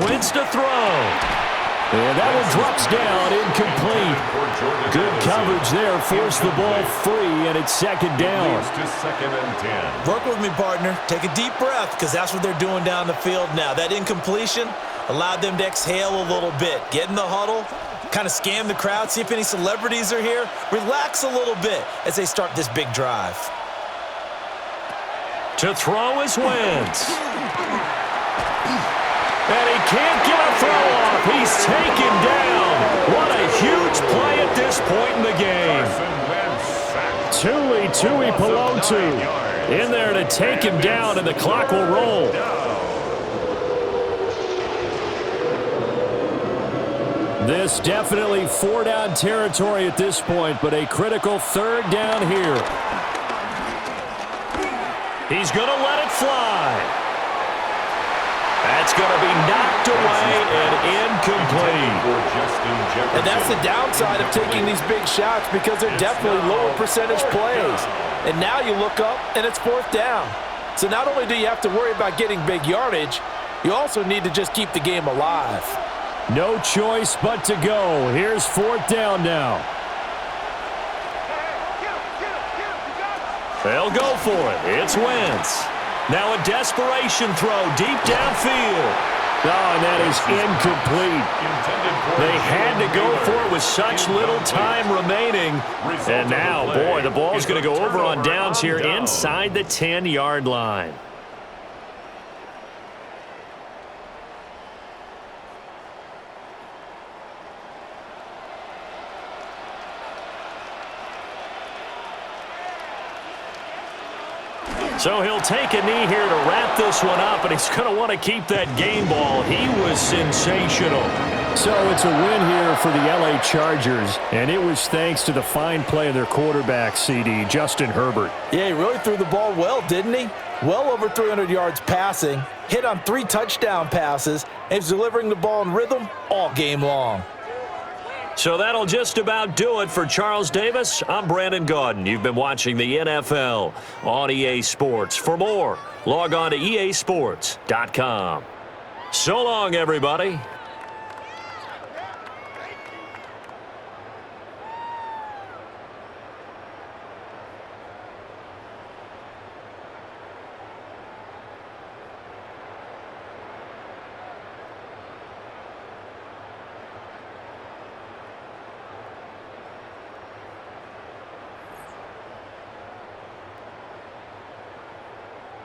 Wentz to throw. And that one drops down, incomplete. Good coverage there, forced the ball free, and it's 2nd down. To 2nd and 10. Work with me, partner. Take a deep breath, because that's what they're doing down the field now. That incompletion allowed them to exhale a little bit. Get in the huddle, kind of scan the crowd, see if any celebrities are here. Relax a little bit as they start this big drive. To throw is Wentz. And he can't get a throw off. He's taken down. What a huge play at this point in the game. Tui Pelotu in there to take him down, and the clock will roll. This definitely 4-down territory at this point, but a critical 3rd down here. He's going to let it fly. That's going to be knocked away and incomplete. And that's the downside of taking these big shots, because they're definitely lower percentage plays. And now you look up, and it's 4th down. So not only do you have to worry about getting big yardage, you also need to just keep the game alive. No choice but to go. Here's 4th down now. They'll go for it. It's Wentz. Now a desperation throw deep downfield. Oh, and that is incomplete. They had to go for it with such little time remaining. And now, boy, the ball's going to go over on downs here inside the 10-yard line. So he'll take a knee here to wrap this one up, and he's going to want to keep that game ball. He was sensational. So it's a win here for the L.A. Chargers, and it was thanks to the fine play of their quarterback, CD, Justin Herbert. Yeah, he really threw the ball well, didn't he? Well over 300 yards passing, hit on 3 touchdown passes, and he's delivering the ball in rhythm all game long. So that'll just about do it for Charles Davis. I'm Brandon Gaudin. You've been watching the NFL on EA Sports. For more, log on to easports.com. So long, everybody.